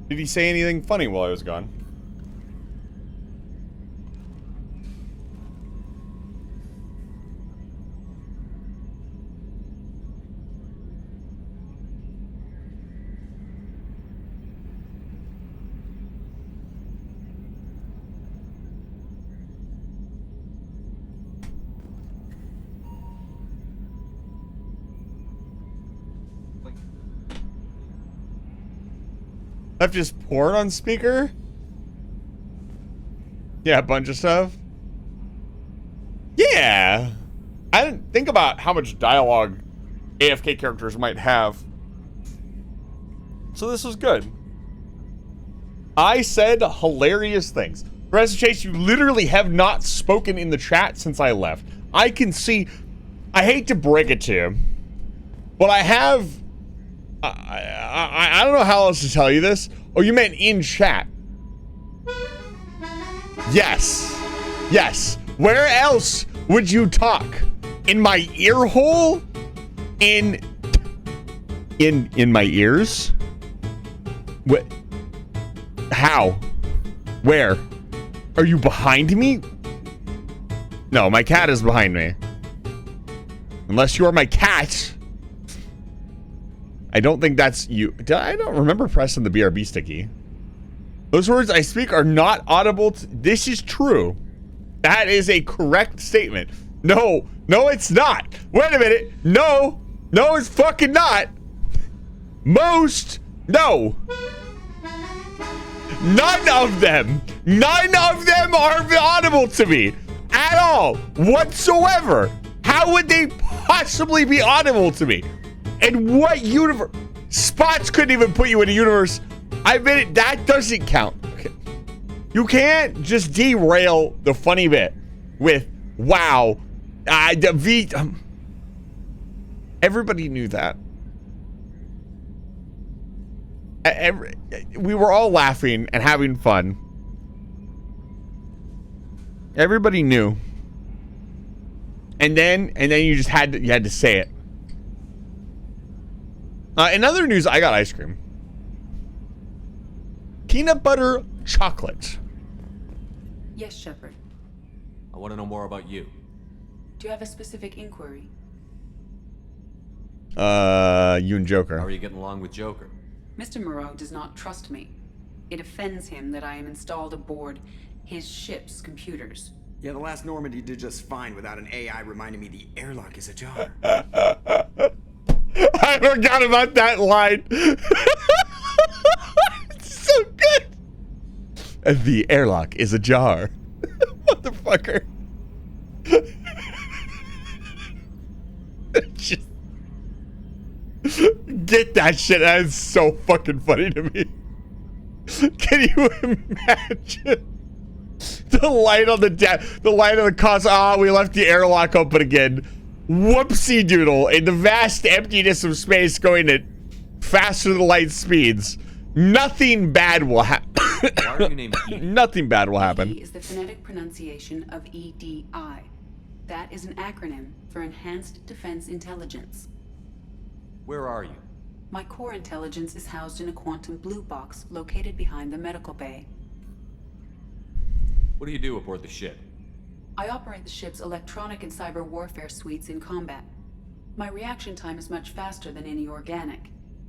Did he say anything funny while I was gone? Left just porn on speaker? Yeah, a bunch of stuff. Yeah. I didn't think about how much dialogue AFK characters might have. So this was good. I said hilarious things. Professor Chase, you literally have not spoken in the chat since I left. I can see, I hate to break it to you, but I have, I don't know how else to tell you this. Oh, you meant in chat. Yes. Yes. Where else would you talk? In my ear hole? In my ears? What? How? Where? Are you behind me? No, my cat is behind me. Unless you are my cat. I don't think that's you. I don't remember pressing the BRB sticky. Those words I speak are not audible. This is true. That is a correct statement. No, no, it's not. Wait a minute. No, no, it's fucking not. Most, no. None of them are audible to me at all, whatsoever. How would they possibly be audible to me? And what universe? Spots couldn't even put you in a universe. I admit it, that doesn't count. Okay. You can't just derail the funny bit with, wow, everybody knew that. We were all laughing and having fun. Everybody knew. And then you just had to say it. In other news, I got ice cream. Peanut butter chocolate. Yes, Shepard. I want to know more about you. Do you have a specific inquiry? You and Joker. How are you getting along with Joker? Mr. Moreau does not trust me. It offends him that I am installed aboard his ship's computers. Yeah, the last Normandy did just fine without an AI reminding me the airlock is ajar. I forgot about that line. It's so good. The airlock is ajar. Motherfucker. Just get that shit. That is so fucking funny to me. Can you imagine? The light on the light on the console. Ah, we left the airlock open again. Whoopsie doodle. In the vast emptiness of space going at faster than light speeds. Nothing bad will happen. Why are you named EDI? Nothing bad will happen. EDI is the phonetic pronunciation of EDI. That is an acronym for Enhanced Defense Intelligence. Where are you? My core intelligence is housed in a quantum blue box located behind the medical bay. What do you do aboard the ship? I operate the ship's electronic and cyber warfare suites in combat. My reaction time is much faster than any organic.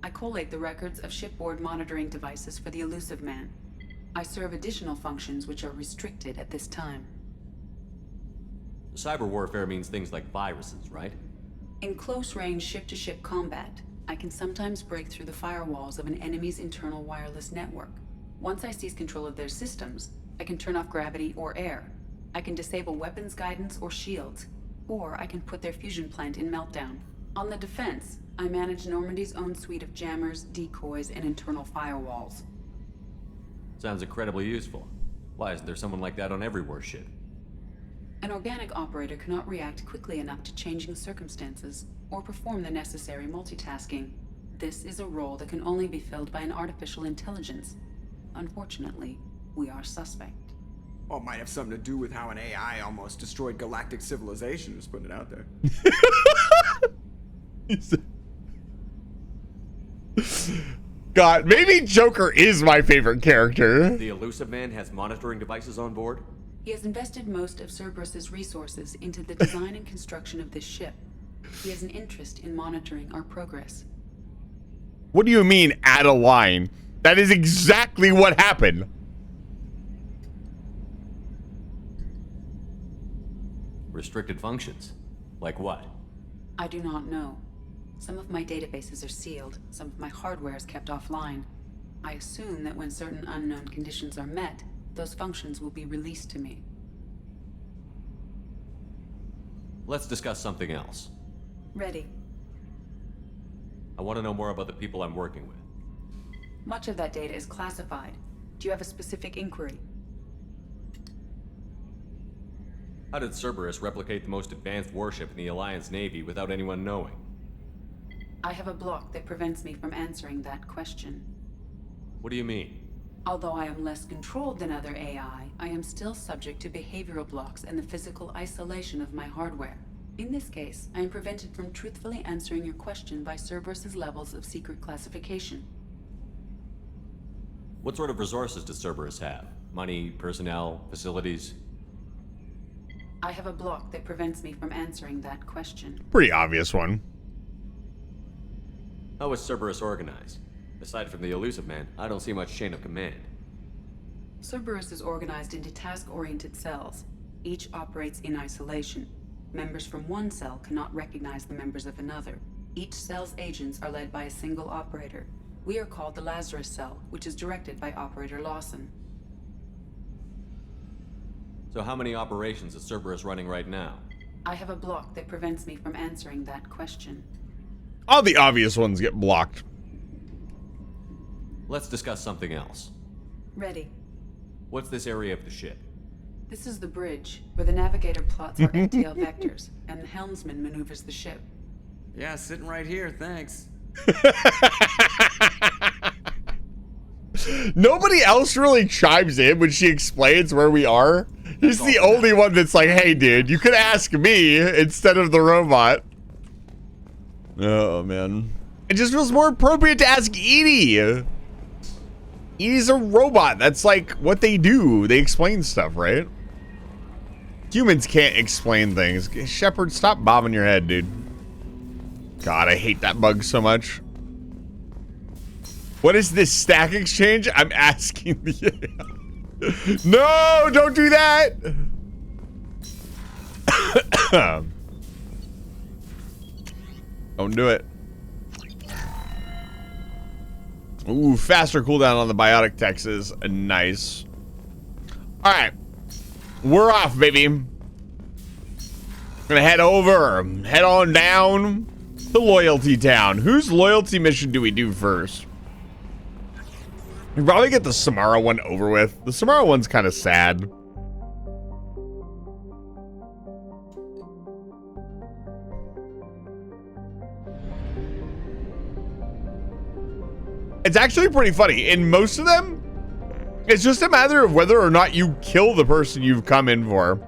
I collate the records of shipboard monitoring devices for the Elusive Man. I serve additional functions which are restricted at this time. Cyber warfare means things like viruses, right? In close-range ship-to-ship combat, I can sometimes break through the firewalls of an enemy's internal wireless network. Once I seize control of their systems, I can turn off gravity or air. I can disable weapons guidance or shields, or I can put their fusion plant in meltdown. On the defense, I manage Normandy's own suite of jammers, decoys, and internal firewalls. Sounds incredibly useful. Why isn't there someone like that on every warship? An organic operator cannot react quickly enough to changing circumstances, or perform the necessary multitasking. This is a role that can only be filled by an artificial intelligence. Unfortunately, we are suspect. Well, it might have something to do with how an AI almost destroyed galactic civilization, just putting it out there. God, maybe Joker is my favorite character. The elusive man has monitoring devices on board? He has invested most of Cerberus's resources into the design and construction of this ship. He has an interest in monitoring our progress. What do you mean, add a line? That is exactly what happened. Restricted functions? Like what? I do not know. Some of my databases are sealed, some of my hardware is kept offline. I assume that when certain unknown conditions are met, those functions will be released to me. Let's discuss something else. Ready. I want to know more about the people I'm working with. Much of that data is classified. Do you have a specific inquiry? How did Cerberus replicate the most advanced warship in the Alliance Navy without anyone knowing? I have a block that prevents me from answering that question. What do you mean? Although I am less controlled than other AI, I am still subject to behavioral blocks and the physical isolation of my hardware. In this case, I am prevented from truthfully answering your question by Cerberus's levels of secret classification. What sort of resources does Cerberus have? Money, personnel, facilities? I have a block that prevents me from answering that question. Pretty obvious one. How is Cerberus organized? Aside from the elusive man, I don't see much chain of command. Cerberus is organized into task-oriented cells. Each operates in isolation. Members from one cell cannot recognize the members of another. Each cell's agents are led by a single operator. We are called the Lazarus Cell, which is directed by Operator Lawson. So how many operations is Cerberus running right now? I have a block that prevents me from answering that question. All the obvious ones get blocked. Let's discuss something else. Ready. What's this area of the ship? This is the bridge, where the navigator plots our NTL vectors, and the helmsman maneuvers the ship. Yeah, sitting right here, thanks. Nobody else really chimes in when she explains where we are. He's the only one that's like, hey, dude, you could ask me instead of the robot. Oh, man. It just feels more appropriate to ask Edie. Edie's a robot. That's like what they do. They explain stuff, right? Humans can't explain things. Shepard, stop bobbing your head, dude. God, I hate that bug so much. What is this stack exchange? I'm asking the... No, don't do that. Don't do it. Ooh, faster cooldown on the biotic techs is nice. All right, we're off, baby. Gonna head on down to Loyalty Town. Whose loyalty mission do we do first? We probably get the Samara one over with. The Samara one's kind of sad. It's actually pretty funny. In most of them, it's just a matter of whether or not you kill the person you've come in for.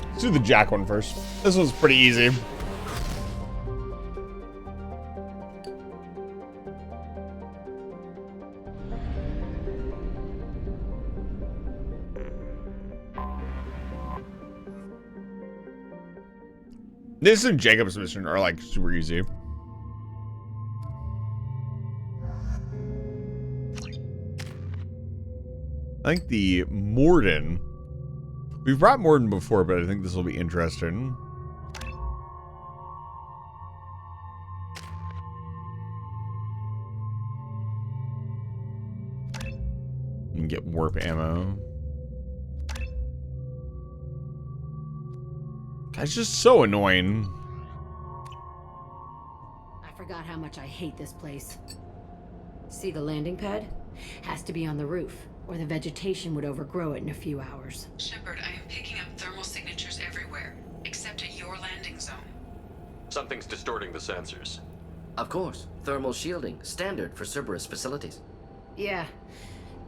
Let's do the Jack one first. This one's pretty easy. This and Jacob's mission are like super easy. I think the Morden. We've brought Morden before, but I think this will be interesting. And get warp ammo. It's just so annoying. I forgot how much I hate this place. See the landing pad? Has to be on the roof, or the vegetation would overgrow it in a few hours. Shepard, I am picking up thermal signatures everywhere, except at your landing zone. Something's distorting the sensors. Of course. Thermal shielding, standard for Cerberus facilities. Yeah,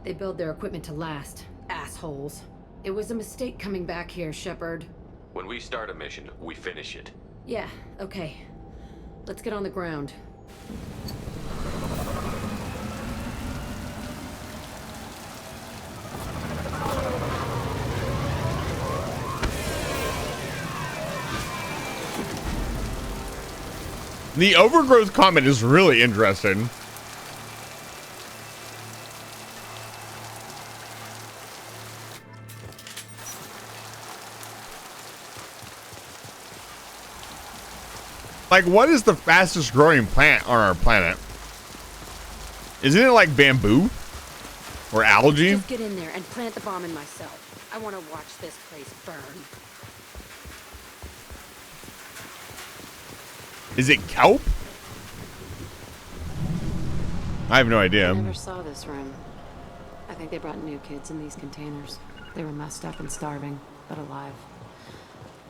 they build their equipment to last. Assholes. It was a mistake coming back here, Shepard. When we start a mission, we finish it. Yeah, okay. Let's get on the ground. The overgrowth comment is really interesting. Like, what is the fastest growing plant on our planet? Isn't it like bamboo? Or algae? Just get in there and plant the bomb in myself. I want to watch this place burn. Is it kelp? I have no idea. I never saw this room. I think they brought new kids in these containers. They were messed up and starving, but alive.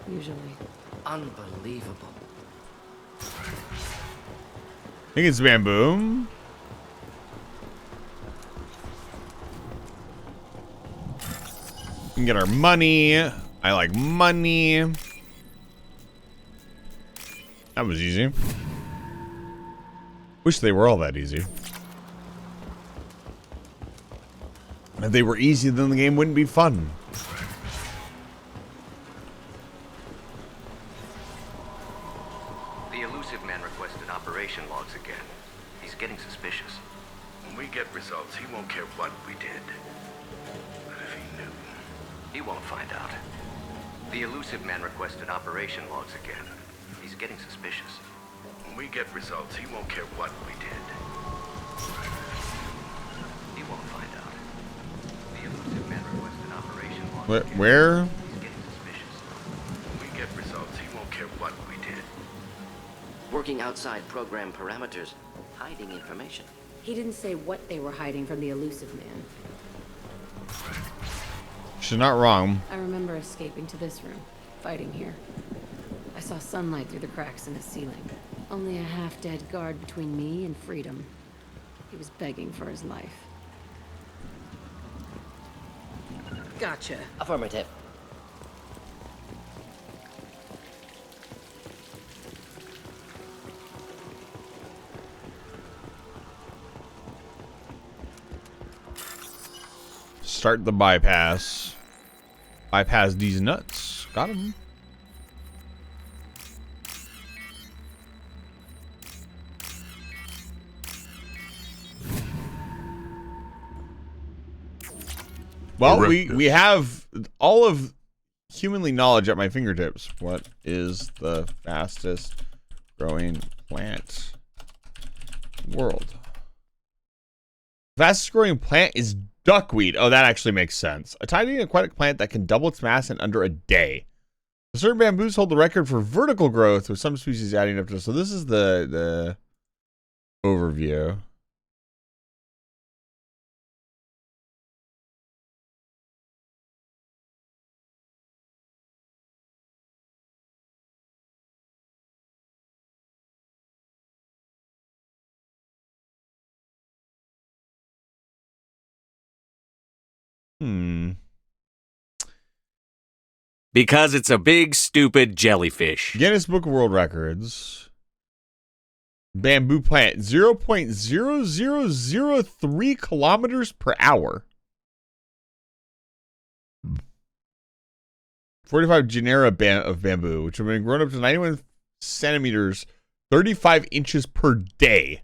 Usually. Unbelievable. I think it's bamboo. We can get our money. I like money. That was easy. Wish they were all that easy. If they were easy, then the game wouldn't be fun. The elusive man requested operation logs again. He's getting suspicious. When we get results, he won't care what we did. But if he knew, he won't find out. The elusive man requested operation logs again. He's getting suspicious. When we get results, he won't care what we did. He won't find out. The elusive man requested operation logs again. Where? He's getting suspicious. When we get results, he won't care what we did. Working outside program parameters, hiding information. He didn't say what they were hiding from the elusive man. She's not wrong. I remember escaping to this room, fighting here. I saw sunlight through the cracks in the ceiling. Only a half-dead guard between me and freedom. He was begging for his life. Gotcha. Affirmative. Start the bypass. Bypass these nuts. Got him. Well, we have all of humanly knowledge at my fingertips. What is the fastest growing plant in the world? Fastest growing plant is duckweed. Oh, that actually makes sense. A tiny aquatic plant that can double its mass in under a day. Certain bamboos hold the record for vertical growth, with some species adding up to. So this is the overview. Because it's a big, stupid jellyfish. Guinness Book of World Records. Bamboo plant, 0.0003 kilometers per hour. 45 genera of bamboo, which have been grown up to 91 centimeters, 35 inches per day.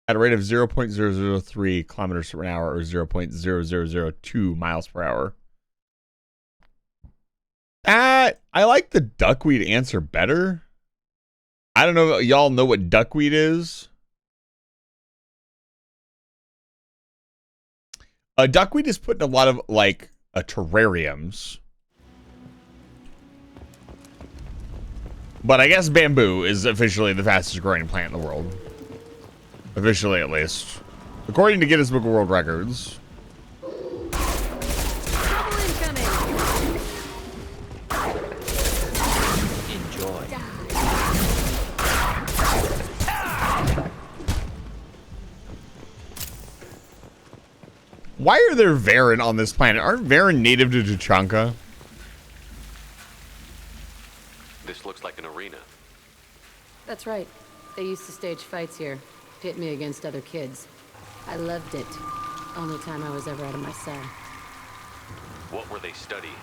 At a rate of 0.003 kilometers per hour, or 0.0002 miles per hour. I like the duckweed answer better. I don't know if y'all know what duckweed is. Duckweed is put in a lot of, like, terrariums. But I guess bamboo is officially the fastest growing plant in the world. Officially, at least. According to Guinness Book of World Records. Enjoy. Why are there Varen on this planet? Aren't Varen native to Tuchanka? This looks like an arena. That's right. They used to stage fights here, pit me against other kids. I loved it. Only time I was ever out of my cell. What were they studying?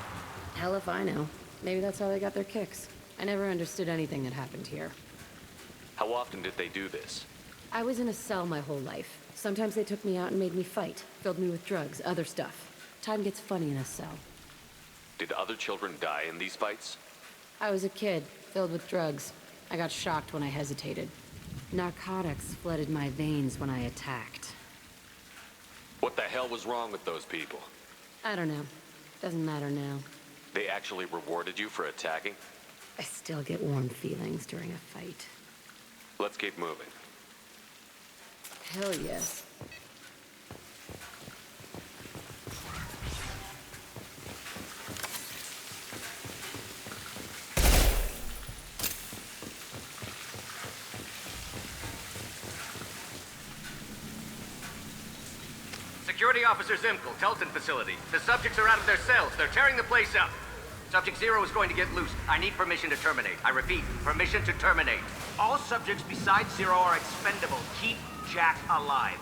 Hell if I know. Maybe that's how they got their kicks. I never understood anything that happened here. How often did they do this? I was in a cell my whole life. Sometimes they took me out and made me fight, filled me with drugs, other stuff. Time gets funny in a cell. Did other children die in these fights? I was a kid, filled with drugs. I got shocked when I hesitated. Narcotics flooded my veins when I attacked. What the hell was wrong with those people? I don't know. Doesn't matter now. They actually rewarded you for attacking? I still get warm feelings during a fight. Let's keep moving. Hell yes. Security Officer Zimkel, Telton facility. The subjects are out of their cells. They're tearing the place up. Subject 0 is going to get loose. I need permission to terminate. I repeat, permission to terminate. All subjects besides 0 are expendable. Keep Jack alive.